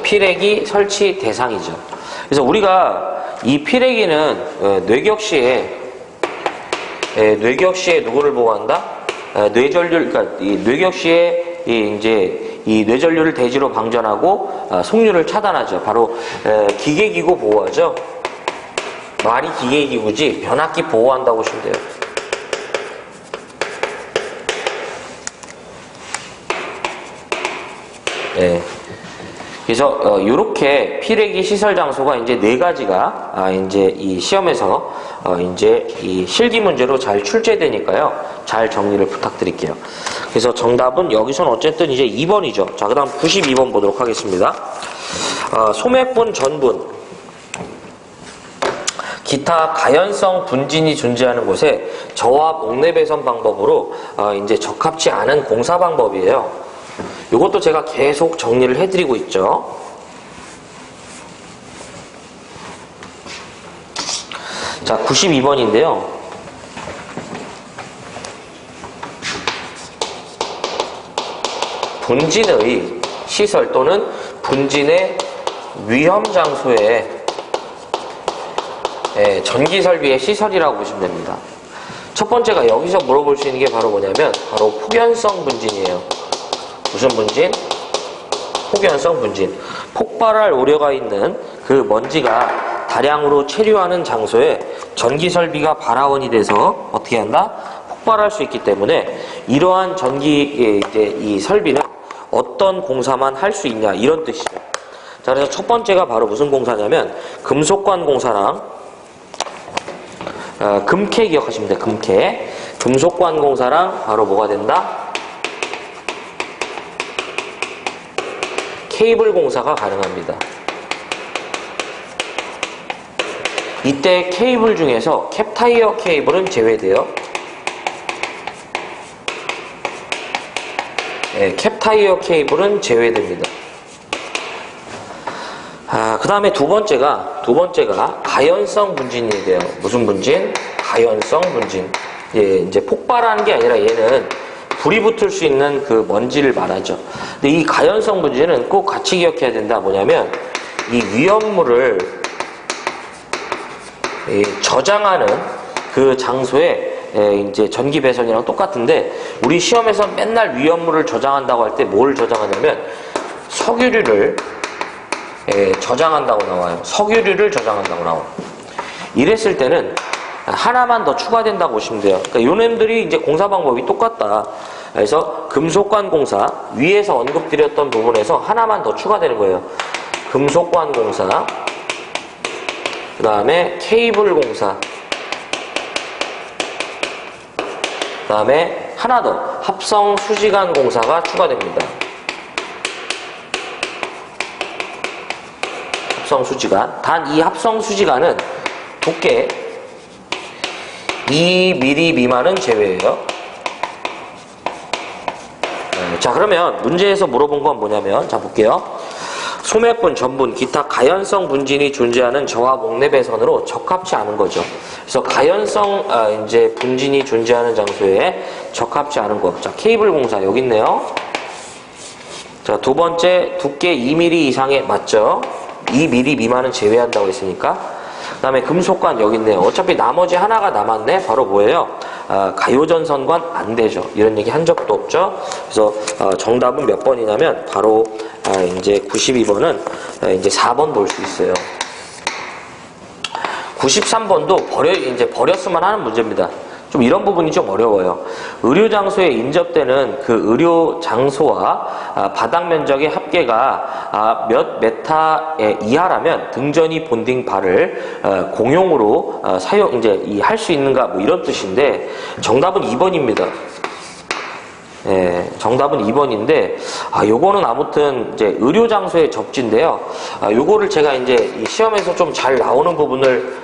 Speaker 1: 피레기 설치 대상이죠. 그래서 우리가 이 피레기는 뇌격시에 누구를 보호한다? 뇌전류, 그러니까 이 뇌격시에 이 뇌전류를 대지로 방전하고 속류를 차단하죠. 바로 기계기구 보호하죠. 말이 기계기구지 변압기 보호한다고 보시면 돼요. 네. 그래서 이렇게 피레기 시설 장소가 이제 네 가지가 이제 이 시험에서 이제 이 실기 문제로 잘 출제되니까요. 잘 정리를 부탁드릴게요. 그래서 정답은 여기서는 어쨌든 이제 2번이죠. 자, 그다음 92번 보도록 하겠습니다. 소맥분, 전분, 기타 가연성 분진이 존재하는 곳에 저압 옥내 배선 방법으로 이제 적합치 않은 공사 방법이에요. 이것도 제가 계속 정리를 해드리고 있죠. 자, 92번인데요. 분진의 시설 또는 분진의 위험 장소에 전기설비의 시설이라고 보시면 됩니다. 첫 번째가 여기서 물어볼 수 있는 게 바로 뭐냐면 바로 폭연성 분진이에요. 무슨 분진? 폭연성 분진. 폭발할 우려가 있는 그 먼지가 다량으로 체류하는 장소에 전기설비가 발화원이 돼서 어떻게 한다? 폭발할 수 있기 때문에 이러한 이 설비는 어떤 공사만 할 수 있냐 이런 뜻이죠. 자, 그래서 첫 번째가 바로 무슨 공사냐면 금속관 공사랑 금캐 기억하시면 돼요. 금캐. 금속관 공사랑 바로 뭐가 된다? 케이블 공사가 가능합니다. 이때 케이블 중에서 캡타이어 케이블은 제외돼요. 캡타이어 케이블은 제외됩니다. 그 다음에 두 번째가 가연성 분진이 돼요. 무슨 분진? 가연성 분진. 이제 폭발하는 게 아니라 얘는 불이 붙을 수 있는 그 먼지를 말하죠. 근데 이 가연성 분진은 꼭 같이 기억해야 된다. 뭐냐면 이 위험물을 저장하는 그 장소에 이제 전기 배선이랑 똑같은데 우리 시험에서 맨날 위험물을 저장한다고 할 때 뭘 저장하냐면 석유류를 저장한다고 나와요. 석유류를 저장한다고 나와요. 이랬을 때는 하나만 더 추가된다고 보시면 돼요. 그러니까 요놈들이 이제 공사 방법이 똑같다. 그래서 금속관 공사 위에서 언급드렸던 부분에서 하나만 더 추가되는 거예요. 금속관 공사, 그 다음에 케이블 공사, 그 다음에 하나 더 합성 수지관 공사가 추가됩니다. 합성 수지관. 단 이 합성 수지관은 두께 2mm 미만은 제외예요. 자, 그러면 문제에서 물어본 건 뭐냐면, 자, 볼게요. 소맥분, 전분, 기타 가연성 분진이 존재하는 저압 옥내 배선으로 적합치 않은 거죠. 그래서 가연성 이제 분진이 존재하는 장소에 적합치 않은 거. 자, 케이블 공사 여기 있네요. 자, 두 번째 두께 2mm 이상의 맞죠? 2mm 미만은 제외한다고 했으니까. 그 다음에 금속관 여기 있네요. 어차피 나머지 하나가 남았네. 바로 뭐예요? 가요전선관 안 되죠. 이런 얘기 한 적도 없죠. 그래서 정답은 몇 번이냐면 바로 이제 92번은 이제 4번 볼 수 있어요. 93번도 이제 버렸으면 하는 문제입니다. 좀 이런 부분이 좀 어려워요. 의료 장소에 인접되는 그 의료 장소와 바닥 면적의 합계가 몇 메타 이하라면 등전이 본딩 발을 공용으로 할 수 있는가 뭐 이런 뜻인데 정답은 2번입니다. 정답은 2번인데 요거는 아무튼 이제 의료 장소의 접지인데요. 요거를 제가 이제 이 시험에서 좀 잘 나오는 부분을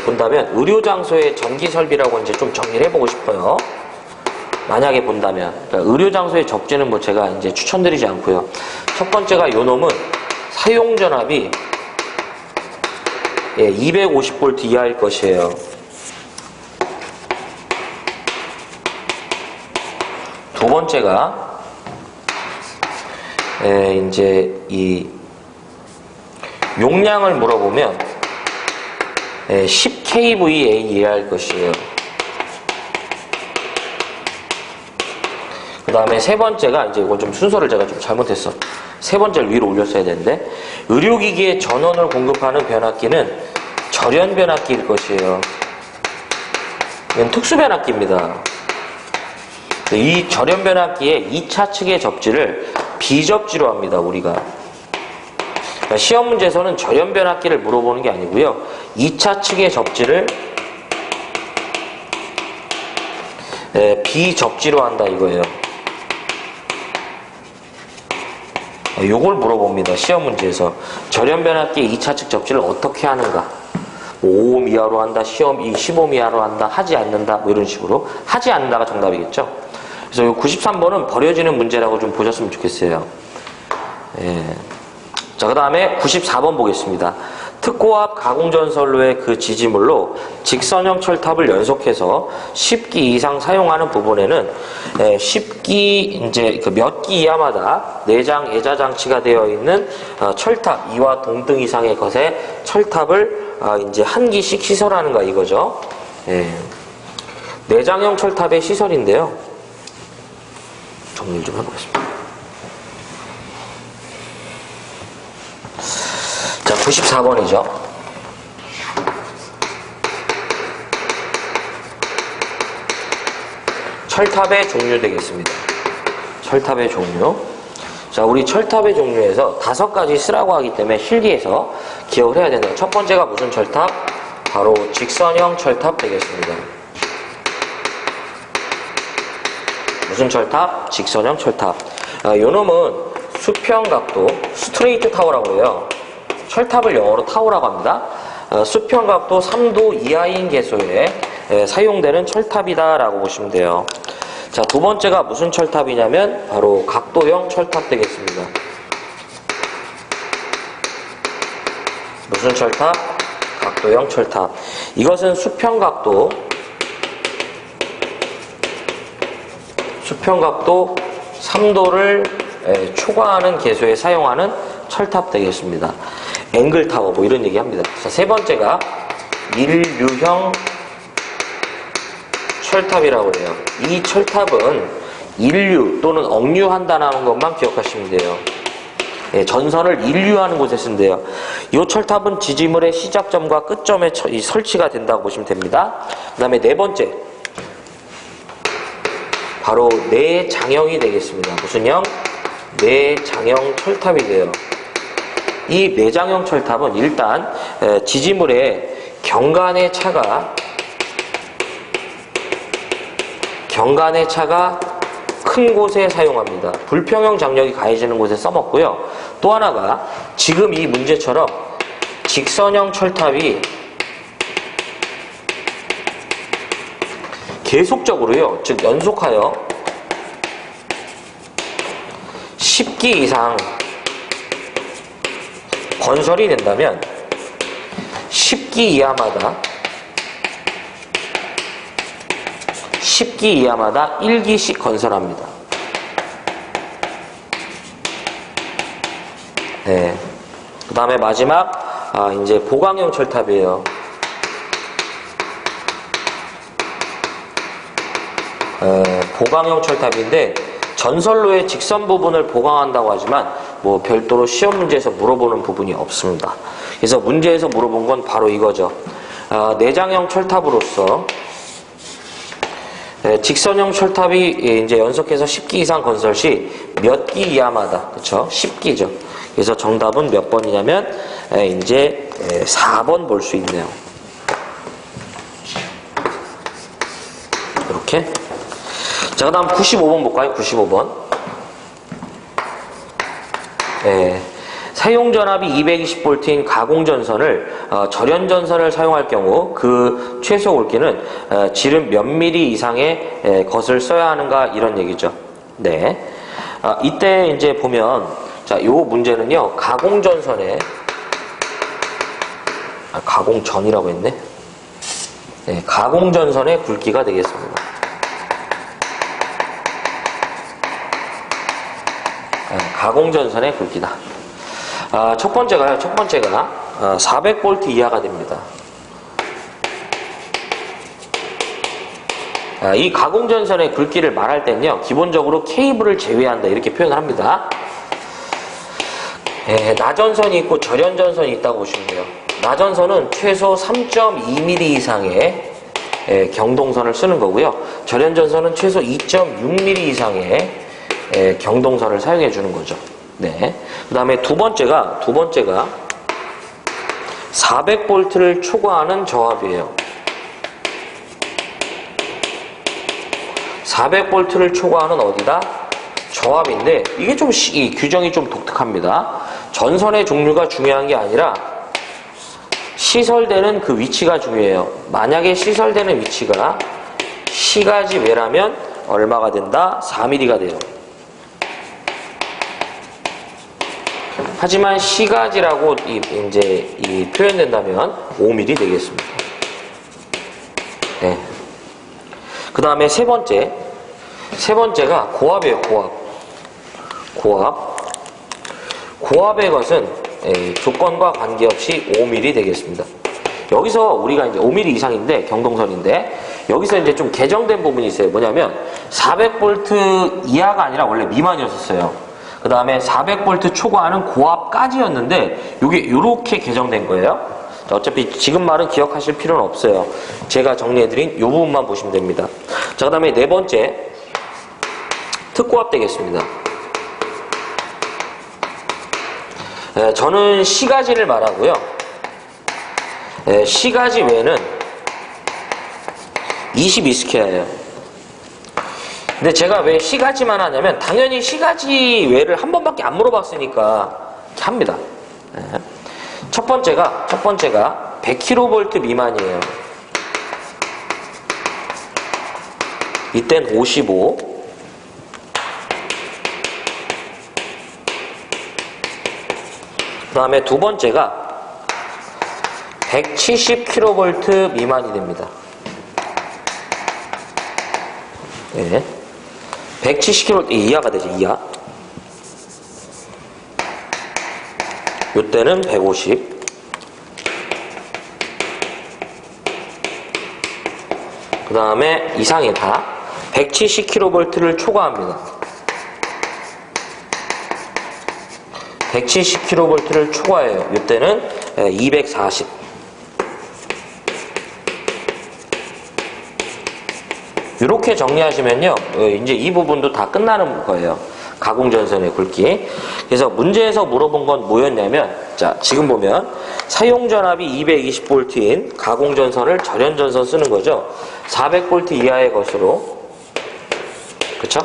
Speaker 1: 본다면 의료장소의 전기설비라고 이제 좀 정리를 해보고 싶어요. 만약에 본다면, 그러니까 의료 장소의 접지는 뭐 제가 이제 추천드리지 않고요. 첫 번째가 요 놈은 사용 전압이 250V 이하일 것이에요. 두 번째가 이제 이 용량을 물어보면 10kVA 이하일 것이에요. 그 다음에 세 번째가 이제 이건 좀 순서를 제가 좀 잘못했어. 세 번째를 위로 올렸어야 되는데 의료기기에 전원을 공급하는 변압기는 절연 변압기일 것이에요. 이건 특수 변압기입니다. 이 절연 변압기의 2차 측의 접지를 비접지로 합니다. 우리가 그러니까 시험 문제에서는 절연 변압기를 물어보는 게 아니고요. 2차 측의 접지를 비접지로 한다 이거예요. 요걸 물어봅니다. 시험 문제에서. 절연 변압기 2차 측 접지를 어떻게 하는가. 5옴 이하로 한다. 시험 15옴 이하로 한다. 하지 않는다. 뭐 이런 식으로. 하지 않는다가 정답이겠죠. 그래서 요 93번은 버려지는 문제라고 좀 보셨으면 좋겠어요. 예. 자, 그 다음에 94번 보겠습니다. 특고압 가공전선로의 그 지지물로 직선형 철탑을 연속해서 10기 이상 사용하는 부분에는 10기 이제 그 몇 기 이하마다 내장 애자 장치가 되어 있는 철탑 2와 동등 이상의 것에 철탑을 이제 한 기씩 시설하는가 이거죠. 예. 내장형 철탑의 시설인데요. 정리를 좀 해보겠습니다. 자, 94번이죠. 철탑의 종류 되겠습니다. 철탑의 종류. 자, 우리 철탑의 종류에서 5가지 쓰라고 하기 때문에 실기에서 기억을 해야 된다. 첫 번째가 무슨 철탑? 바로 직선형 철탑 되겠습니다. 무슨 철탑? 직선형 철탑. 요 놈은 수평각도, 스트레이트 타워라고 해요. 철탑을 영어로 타워라고 합니다. 수평각도 3도 이하인 개소에 사용되는 철탑이다라고 보시면 돼요. 자, 두 번째가 무슨 철탑이냐면 바로 각도형 철탑 되겠습니다. 무슨 철탑? 각도형 철탑. 이것은 수평각도 3도를 초과하는 개소에 사용하는 철탑 되겠습니다. 앵글 타워 뭐 이런 얘기 합니다. 자, 세 번째가 일류형 철탑이라고 해요. 이 철탑은 일류 또는 억류한다는 것만 기억하시면 돼요. 전선을 일류하는 곳에 쓴대요. 이 철탑은 지지물의 시작점과 끝점에 설치가 된다고 보시면 됩니다. 그 다음에 네 번째 바로 내장형이 되겠습니다. 무슨 형? 내장형 철탑이 돼요. 이 내장형 철탑은 일단 지지물의 경간의 차가 큰 곳에 사용합니다. 불평형 장력이 가해지는 곳에 써먹고요. 또 하나가 지금 이 문제처럼 직선형 철탑이 계속적으로요, 즉 연속하여 10기 이상 건설이 된다면 10기 이하마다 1기씩 건설합니다. 네. 그 다음에 마지막, 이제 보강형 철탑이에요. 보강형 철탑인데, 전선로의 직선 부분을 보강한다고 하지만, 뭐 별도로 시험 문제에서 물어보는 부분이 없습니다. 그래서 문제에서 물어본 건 바로 이거죠. 내장형 철탑으로서 직선형 철탑이 이제 연속해서 10기 이상 건설 시 몇 기 이하마다, 그렇죠? 10기죠. 그래서 정답은 몇 번이냐면 이제 4번 볼 수 있네요. 이렇게. 자, 그 다음 95번 볼까요? 95번. 사용전압이 220V인 가공전선을 절연전선을 사용할 경우 그 최소 굵기는 지름 몇 미리 이상의 것을 써야 하는가 이런 얘기죠. 네. 이때 이제 보면 자, 요 문제는요. 가공전선에 가공전이라고 했네. 네, 가공전선의 굵기가 되겠습니다. 가공전선의 굵기다. 첫 번째가 400V 이하가 됩니다. 이 가공전선의 굵기를 말할 때는요, 기본적으로 케이블을 제외한다 이렇게 표현을 합니다. 나전선이 있고 절연전선이 있다고 보시면 돼요. 나전선은 최소 3.2mm 이상의 경동선을 쓰는 거고요. 절연전선은 최소 2.6mm 이상의 경동선을 사용해 주는 거죠. 네. 그 다음에 두 번째가 400V를 초과하는 저압이에요. 400V를 초과하는 어디다? 저압인데, 이게 좀, 이 규정이 좀 독특합니다. 전선의 종류가 중요한 게 아니라, 시설되는 그 위치가 중요해요. 만약에 시설되는 위치가 시가지 외라면 얼마가 된다? 4mm가 돼요. 하지만 시가지라고 이제 표현된다면 5mm 되겠습니다. 네. 그 다음에 세 번째가 고압이에요. 고압의 것은 조건과 관계없이 5mm 되겠습니다. 여기서 우리가 이제 5mm 이상인데 경동선인데 여기서 이제 좀 개정된 부분이 있어요. 뭐냐면 400V 이하가 아니라 원래 미만이었었어요. 그 다음에 400V 초과하는 고압까지였는데 요게 요렇게 개정된 거예요. 자, 어차피 지금 말은 기억하실 필요는 없어요. 제가 정리해드린 요 부분만 보시면 됩니다. 자, 그 다음에 네 번째 특고압 되겠습니다. 저는 시가지를 말하고요. 시가지 외는 22스퀘어예요. 근데 제가 왜 시가지만 하냐면 당연히 시가지 외를 한 번밖에 안 물어봤으니까 이렇게 합니다. 첫 번째가 100kV 미만이에요. 이땐 55. 그 다음에 두 번째가 170kV 미만이 됩니다. 네. 170kV 이하가 되죠. 이하. 이때는 150. 그 다음에 이상이다. 170kV를 초과합니다. 170kV를 초과해요. 이때는 240. 이렇게 정리하시면요, 이제 이 부분도 다 끝나는 거예요. 가공전선의 굵기. 그래서 문제에서 물어본 건 뭐였냐면, 자, 지금 보면 사용전압이 220V인 가공전선을 절연전선 쓰는 거죠. 400V 이하의 것으로, 그쵸?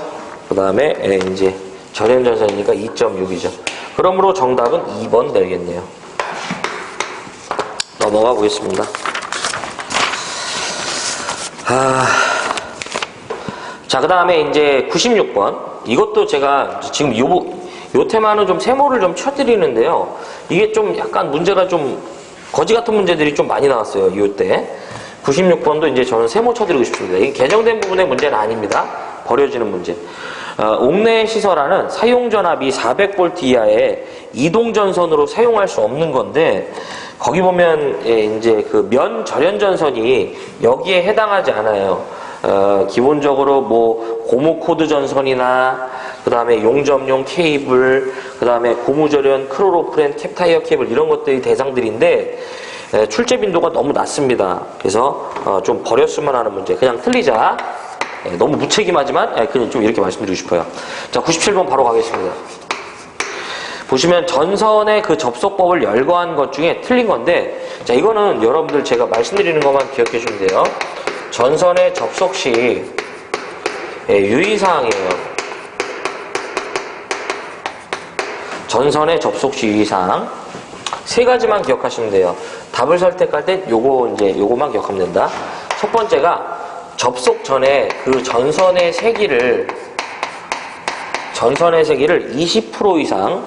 Speaker 1: 그 다음에 이제 절연전선이니까 2.6이죠. 그러므로 정답은 2번 되겠네요. 넘어가 보겠습니다. 자, 그 다음에 이제 96번. 이것도 제가 지금 요 테마는 좀 세모를 좀 쳐드리는데요. 이게 좀 약간 문제가 좀 거지 같은 문제들이 좀 많이 나왔어요. 이때. 96번도 이제 저는 세모 쳐드리고 싶습니다. 이게 개정된 부분의 문제는 아닙니다. 버려지는 문제. 옥내 시설화는 사용전압이 400V 이하의 이동전선으로 사용할 수 없는 건데, 거기 보면 이제 그 면 절연전선이 여기에 해당하지 않아요. 기본적으로 뭐 고무코드 전선이나 그 다음에 용접용 케이블, 그 다음에 고무절연 크로로프렌 캡타이어 케이블 이런 것들이 대상들인데 출제 빈도가 너무 낮습니다. 그래서 좀 버렸으면 하는 문제. 그냥 틀리자. 너무 무책임하지만 그냥 좀 이렇게 말씀드리고 싶어요. 자, 97번 바로 가겠습니다. 보시면 전선의 그 접속법을 열거한 것 중에 틀린 건데, 자, 이거는 여러분들 제가 말씀드리는 것만 기억해 주시면 돼요. 전선의 접속 시 유의사항이에요. 전선의 접속시 유의사항 세 가지만 기억하시면 돼요. 답을 선택할 때 요거만 기억하면 된다. 첫 번째가 접속 전에 그 전선의 세기를 20% 이상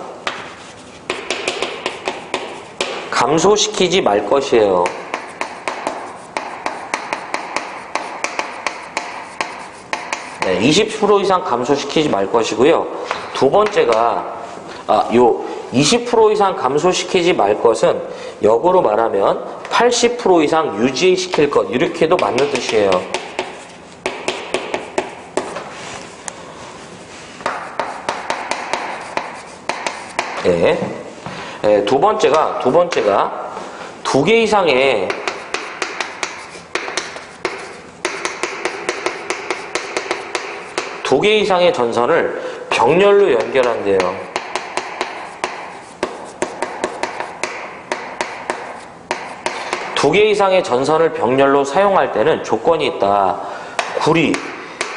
Speaker 1: 감소시키지 말 것이에요. 네, 20% 이상 감소시키지 말 것이고요. 두 번째가 요 20% 이상 감소시키지 말 것은 역으로 말하면 80% 이상 유지시킬 것, 이렇게도 맞는 뜻이에요. 네. 네, 두 번째가 두 개 이상의 전선을 병렬로 연결한대요. 두 개 이상의 전선을 병렬로 사용할 때는 조건이 있다. 구리,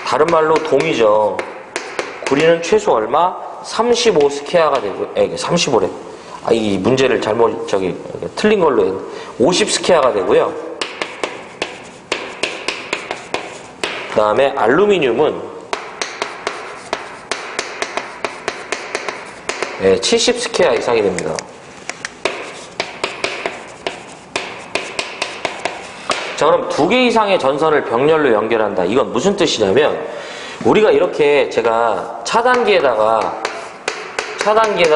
Speaker 1: 다른 말로 동이죠. 구리는 최소 얼마? 35스퀘어가 되고, 35래. 이 문제를 틀린 걸로 했네. 50스퀘어가 되고요. 그 다음에 알루미늄은 70스퀘어 이상이 됩니다. 자, 그럼 두 개 이상의 전선을 병렬로 연결한다. 이건 무슨 뜻이냐면, 우리가 이렇게 제가 차단기에다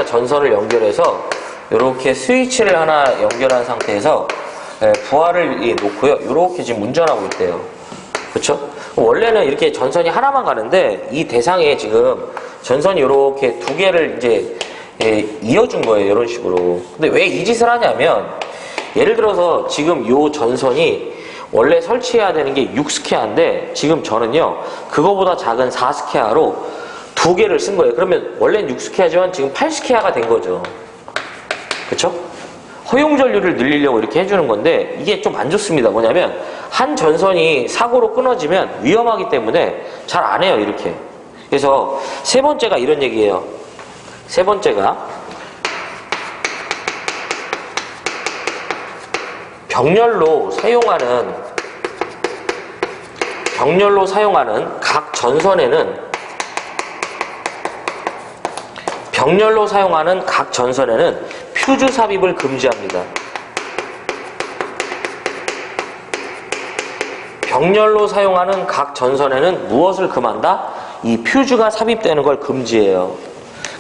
Speaker 1: 전선을 연결해서 이렇게 스위치를 하나 연결한 상태에서 부하를 놓고요. 이렇게 지금 운전하고 있대요. 그렇죠? 원래는 이렇게 전선이 하나만 가는데 이 대상에 지금 전선이 이렇게 두 개를 이제 이어준 거예요. 이런 식으로. 근데 왜 이 짓을 하냐면, 예를 들어서 지금 이 전선이 원래 설치해야 되는 게 6스퀘어인데 지금 저는요 그거보다 작은 4스퀘어로 두 개를 쓴 거예요. 그러면 원래는 6스퀘어지만 지금 8스퀘어가 된 거죠. 그쵸? 허용 전류를 늘리려고 이렇게 해주는 건데 이게 좀 안 좋습니다. 뭐냐면 한 전선이 사고로 끊어지면 위험하기 때문에 잘 안 해요. 이렇게. 그래서 세 번째가 이런 얘기예요. 세 번째가 병렬로 사용하는 각 전선에는 퓨즈 삽입을 금지합니다. 병렬로 사용하는 각 전선에는 무엇을 금한다? 이 퓨즈가 삽입되는 걸 금지해요.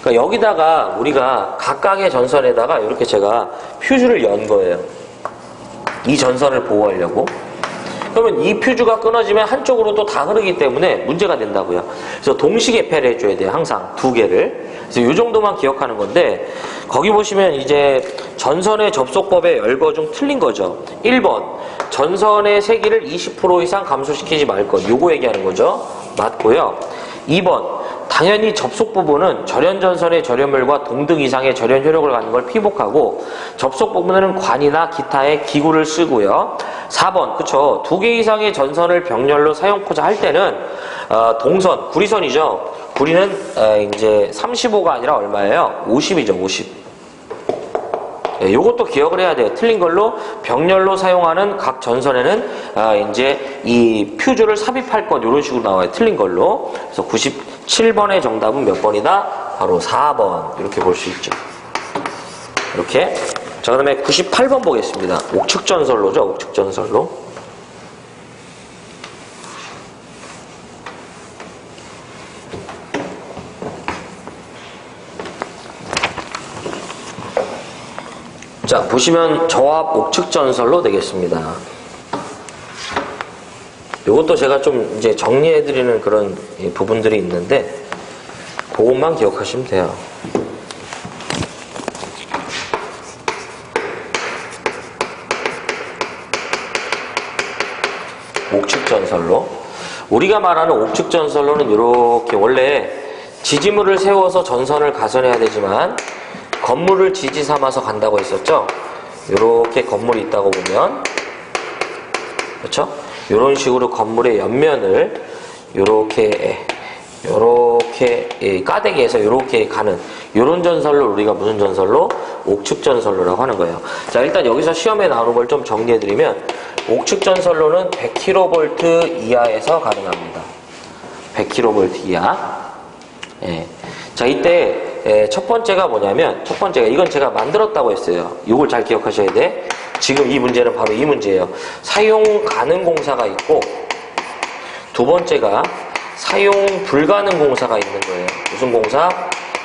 Speaker 1: 그러니까 여기다가 우리가 각각의 전선에다가 이렇게 제가 퓨즈를 연 거예요. 이 전선을 보호하려고. 그러면 이 퓨즈가 끊어지면 한쪽으로 또 다 흐르기 때문에 문제가 된다고요. 그래서 동시 개폐를 해줘야 돼요. 항상 두 개를. 그래서 이 정도만 기억하는 건데, 거기 보시면 이제 전선의 접속법의 열거 중 틀린 거죠. 1번 전선의 세기를 20% 이상 감소시키지 말 것. 요거 얘기하는 거죠. 맞고요. 2번 당연히 접속 부분은 절연전선의 절연물과 동등 이상의 절연 효력을 갖는 걸 피복하고, 접속 부분은 관이나 기타의 기구를 쓰고요. 4번 그쵸, 두 개 이상의 전선을 병렬로 사용하고자 할 때는 동선, 구리선이죠. 구리는 이제 35가 아니라 얼마예요? 50이죠. 50. 요것도 기억을 해야 돼요. 틀린 걸로 병렬로 사용하는 각 전선에는 이제 이 퓨즈를 삽입할 것, 이런 식으로 나와요. 틀린 걸로. 그래서 97번의 정답은 몇 번이다? 바로 4번. 이렇게 볼 수 있죠. 이렇게. 자, 그 다음에 98번 보겠습니다. 옥측전선로죠. 옥측전선로. 자, 보시면 저압 옥측전선로 되겠습니다. 이것도 제가 좀 이제 정리해드리는 그런 부분들이 있는데, 그것만 기억하시면 돼요. 옥측전선로. 우리가 말하는 옥측전선로는 이렇게 원래 지지물을 세워서 전선을 가선해야 되지만 건물을 지지 삼아서 간다고 했었죠. 이렇게 건물이 있다고 보면, 그렇죠? 이런 식으로 건물의 옆면을 이렇게 요렇게 까대기에서 요렇게 가는 요런 전설로 우리가 무슨 전설로? 옥측 전설로라고 하는 거예요. 자, 일단 여기서 시험에 나오는 걸 좀 정리해드리면 옥측 전설로는 100kV 이하에서 가능합니다. 100kV 이하. 예. 자, 이때 첫 번째가 뭐냐면 첫 번째가 이건 제가 만들었다고 했어요. 이걸 잘 기억하셔야 돼. 지금 이 문제는 바로 이 문제예요. 사용 가능 공사가 있고 두 번째가 사용 불가능 공사가 있는 거예요. 무슨 공사?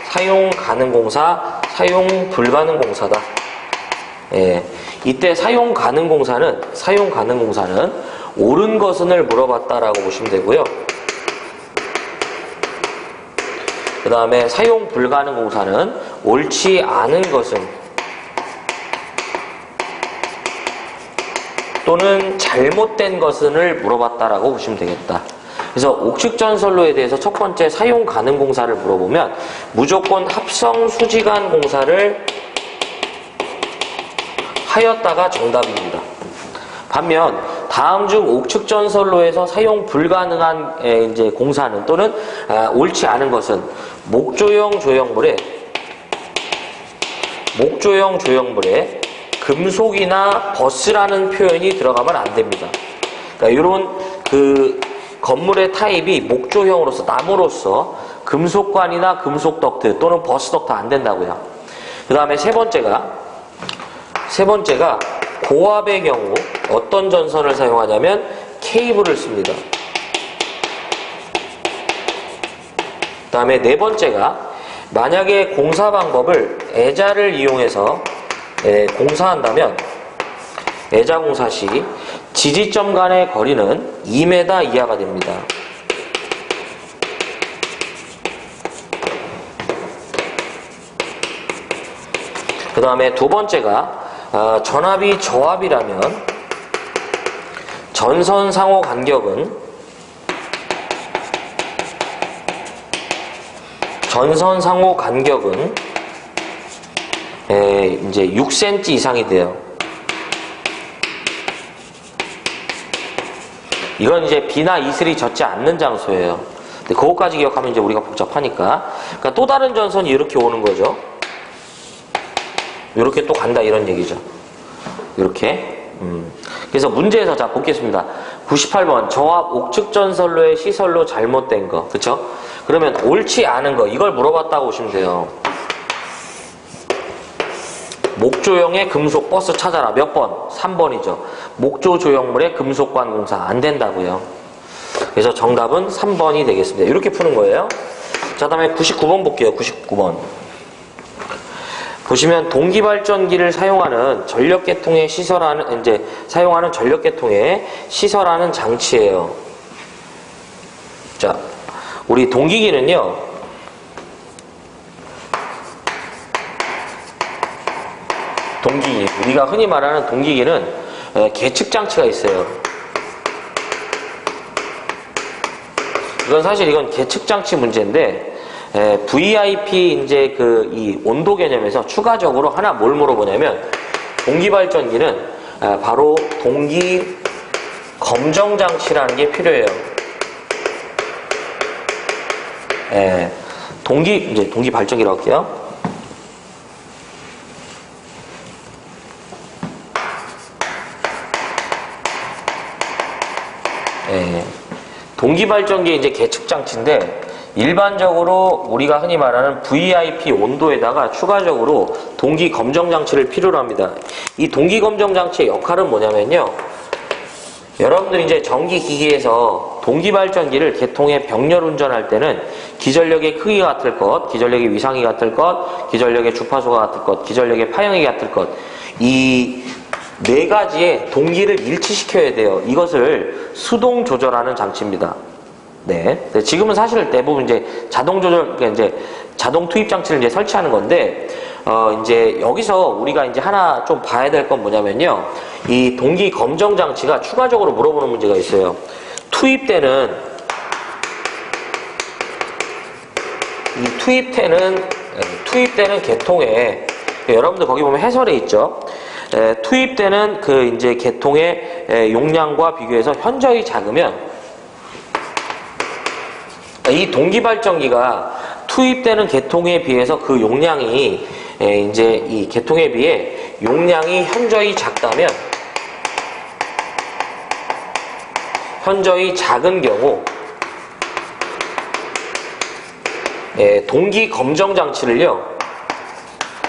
Speaker 1: 사용 가능 공사, 사용 불가능 공사다. 예. 이때 사용 가능 공사는 옳은 것은을 물어봤다라고 보시면 되고요. 그 다음에 사용 불가능 공사는 옳지 않은 것은 또는 잘못된 것은을 물어봤다라고 보시면 되겠다. 그래서 옥측 전선로에 대해서 첫 번째 사용 가능 공사를 물어보면 무조건 합성 수지간 공사를 하였다가 정답입니다. 반면 다음 중 옥측 전선로에서 사용 불가능한 이제 공사는 또는 옳지 않은 것은 목조형 조형물에 금속이나 버스라는 표현이 들어가면 안 됩니다. 그러니까 이런 그 건물의 타입이 목조형으로서 나무로서 금속관이나 금속 덕트 또는 버스 덕트 안 된다고요. 그 다음에 세 번째가 고압의 경우 어떤 전선을 사용하냐면 케이블을 씁니다. 그 다음에 네 번째가 만약에 공사 방법을 애자를 이용해서 공사한다면 애자 공사 시 지지점 간의 거리는 2m 이하가 됩니다. 그 다음에 두 번째가 전압이 저압이라면 전선 상호 간격은 이제 6cm 이상이 돼요. 이건 이제 비나 이슬이 젖지 않는 장소예요. 근데 그것까지 기억하면 이제 우리가 복잡하니까. 그러니까 또 다른 전선이 이렇게 오는 거죠. 이렇게 또 간다 이런 얘기죠. 이렇게. 그래서 문제에서 자 보겠습니다. 98번 저압 옥측 전선로의 시설로 잘못된 거. 그쵸? 그러면 옳지 않은 거 이걸 물어봤다고 보시면 돼요. 목조형의 금속 버스 찾아라. 몇 번? 3번이죠. 목조 조형물의 금속관 공사 안 된다고요. 그래서 정답은 3번이 되겠습니다. 이렇게 푸는 거예요. 자, 다음에 99번 볼게요. 99번. 보시면 동기발전기를 사용하는 전력계통에 사용하는 전력계통에 시설하는 장치예요. 자, 우리 동기기는요. 동기기, 우리가 흔히 말하는 동기기는 계측 장치가 있어요. 이건 계측 장치 문제인데 VIP 이제 이 온도 개념에서 추가적으로 하나 뭘 물어보냐면 동기발전기는 바로 동기 검정 장치라는 게 필요해요. 동기 발전기라고 할게요. 동기발전기 이제 계측 장치인데 일반적으로 우리가 흔히 말하는 VIP 온도에다가 추가적으로 동기 검정 장치를 필요로 합니다. 이 동기 검정 장치의 역할은 뭐냐면요. 여러분들이 이제 전기기기에서 동기발전기를 계통에 병렬 운전할 때는 기전력의 크기가 같을 것, 기전력의 위상이 같을 것, 기전력의 주파수가 같을 것, 기전력의 파형이 같을 것, 이 네 가지의 동기를 일치시켜야 돼요. 이것을 수동 조절하는 장치입니다. 네. 지금은 사실 대부분 이제 자동 조절, 그러니까 이제 자동 투입 장치를 이제 설치하는 건데, 이제 여기서 우리가 이제 하나 좀 봐야 될 건 뭐냐면요. 이 동기 검정 장치가 추가적으로 물어보는 문제가 있어요. 투입되는 계통에, 여러분들 거기 보면 해설에 있죠. 투입되는 이제 계통의 용량과 비교해서 현저히 작으면 이 동기발전기가 투입되는 계통에 비해서 그 용량이 이제 이 계통에 비해 용량이 현저히 작다면 현저히 작은 경우 동기 검정 장치를요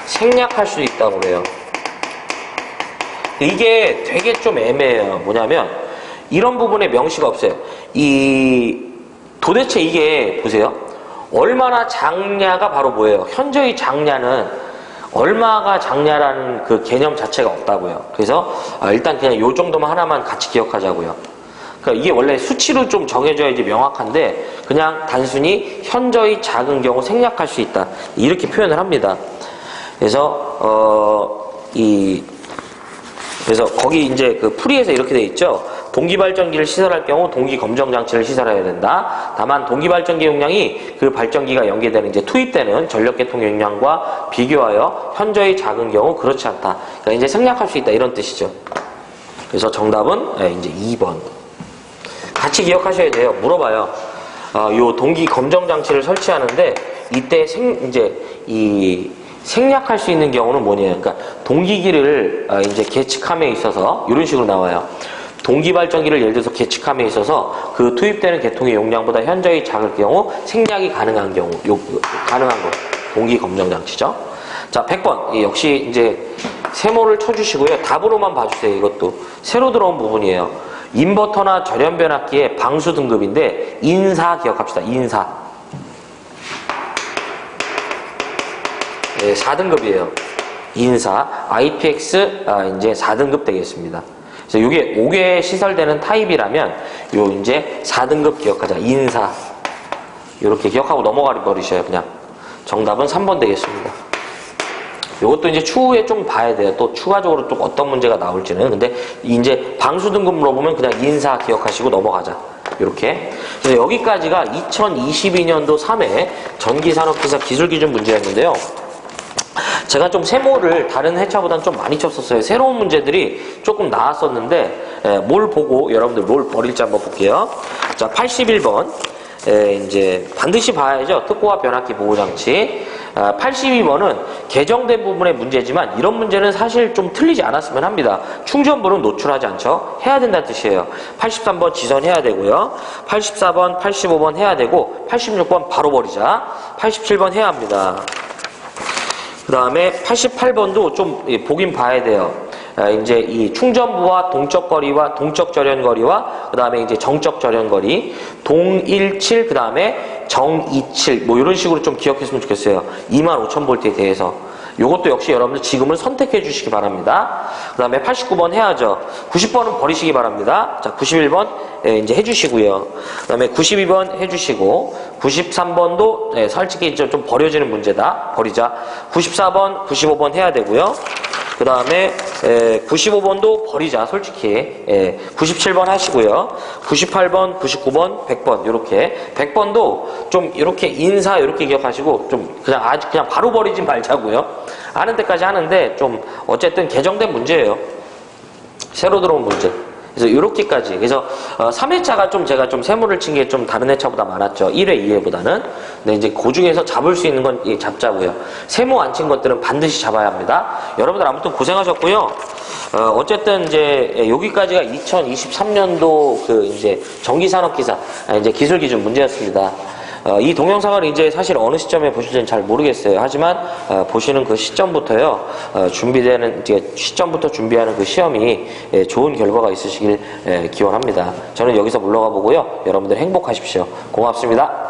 Speaker 1: 생략할 수 있다고 그래요. 이게 되게 좀 애매해요. 뭐냐면 이런 부분에 명시가 없어요. 도대체 이게 보세요. 얼마나 작냐가 바로 뭐예요? 현저히 작냐는 얼마가 작냐라는 그 개념 자체가 없다고요. 그래서 일단 그냥 요 정도만 하나만 같이 기억하자고요. 그러니까 이게 원래 수치로 좀 정해져야지 명확한데 그냥 단순히 현저히 작은 경우 생략할 수 있다. 이렇게 표현을 합니다. 그래서 그래서 거기 이제 그 풀이에서 이렇게 돼 있죠. 동기발전기를 시설할 경우 동기 검정 장치를 시설해야 된다. 다만 동기발전기 용량이 그 발전기가 연계되는 이제 투입되는 전력계통 용량과 비교하여 현저히 작은 경우 그렇지 않다. 그러니까 이제 생략할 수 있다 이런 뜻이죠. 그래서 정답은 이제 2번. 같이 기억하셔야 돼요. 물어봐요. 요 동기 검정 장치를 설치하는데 이때 생략할 수 있는 경우는 뭐냐요? 그러니까 동기기를 이제 계측함에 있어서 이런 식으로 나와요. 동기발전기를 예를 들어서 계측함에 있어서 그 투입되는 계통의 용량보다 현저히 작을 경우 생략이 가능한 경우, 가능한 거. 동기 검정 장치죠. 자, 100번. 역시 이제 세모를 쳐주시고요. 답으로만 봐주세요. 이것도. 새로 들어온 부분이에요. 인버터나 절연 변압기의 방수 등급인데, 인사 기억합시다. 인사. 네, 4등급이에요. 인사. IPX, 이제 4등급 되겠습니다. 그래서 이게 5개 시설되는 타입이라면 요 이제 4등급 기억하자. 인사. 이렇게 기억하고 넘어가 버리셔요. 그냥. 정답은 3번 되겠습니다. 요것도 이제 추후에 좀 봐야 돼요. 또 추가적으로 좀 어떤 문제가 나올지는. 근데 이제 방수 등급 물어보면 그냥 인사 기억하시고 넘어가자. 이렇게. 그래서 여기까지가 2022년도 3회 전기산업기사 기술기준 문제였는데요. 제가 좀 세모를 다른 회차보다는 좀 많이 쳤었어요. 새로운 문제들이 조금 나왔었는데 뭘 보고 여러분들 뭘 버릴지 한번 볼게요. 자, 81번 이제 반드시 봐야죠. 특고화 변압기 보호장치. 82번은 개정된 부분의 문제지만 이런 문제는 사실 좀 틀리지 않았으면 합니다. 충전부는 노출하지 않죠. 해야 된다는 뜻이에요. 83번 지선해야 되고요. 84번, 85번 해야 되고 86번 바로 버리자. 87번 해야 합니다. 그 다음에 88번도 좀 보긴 봐야 돼요. 이제 이 충전부와 동적 거리와 동적 절연 거리와 그 다음에 이제 정적 절연 거리, 동일칠 그 다음에 정이칠 뭐 이런 식으로 좀 기억했으면 좋겠어요. 25,000V에 대해서. 요것도 역시 여러분들 지금은 선택해 주시기 바랍니다. 그 다음에 89번 해야죠. 90번은 버리시기 바랍니다. 자, 91번 이제 해주시고요. 그 다음에 92번 해주시고 93번도 솔직히 좀 버려지는 문제다. 버리자. 94번, 95번 해야 되고요. 그 다음에 95번도 버리자. 솔직히 97번 하시고요. 98번, 99번, 100번 이렇게 100번도 좀 이렇게 인사 이렇게 기억하시고 좀 그냥 아주 그냥 바로 버리지 말자고요. 아는 데까지 하는데 좀 어쨌든 개정된 문제예요. 새로 들어온 문제. 그래서 이렇게까지. 그래서 3회차가 좀 제가 좀 세모를 친 게 좀 다른 회차보다 많았죠. 1회, 2회보다는. 근데 이제 그 중에서 잡을 수 있는 건 잡자고요. 세모 안 친 것들은 반드시 잡아야 합니다. 여러분들 아무튼 고생하셨고요. 어쨌든 이제 여기까지가 2023년도 그 이제 전기산업기사 이제 기술기준 문제였습니다. 이 동영상을 이제 사실 어느 시점에 보실지는 잘 모르겠어요. 하지만 보시는 그 시점부터요, 준비되는 이제 시점부터 준비하는 그 시험이 좋은 결과가 있으시길 기원합니다. 저는 여기서 물러가 보고요. 여러분들 행복하십시오. 고맙습니다.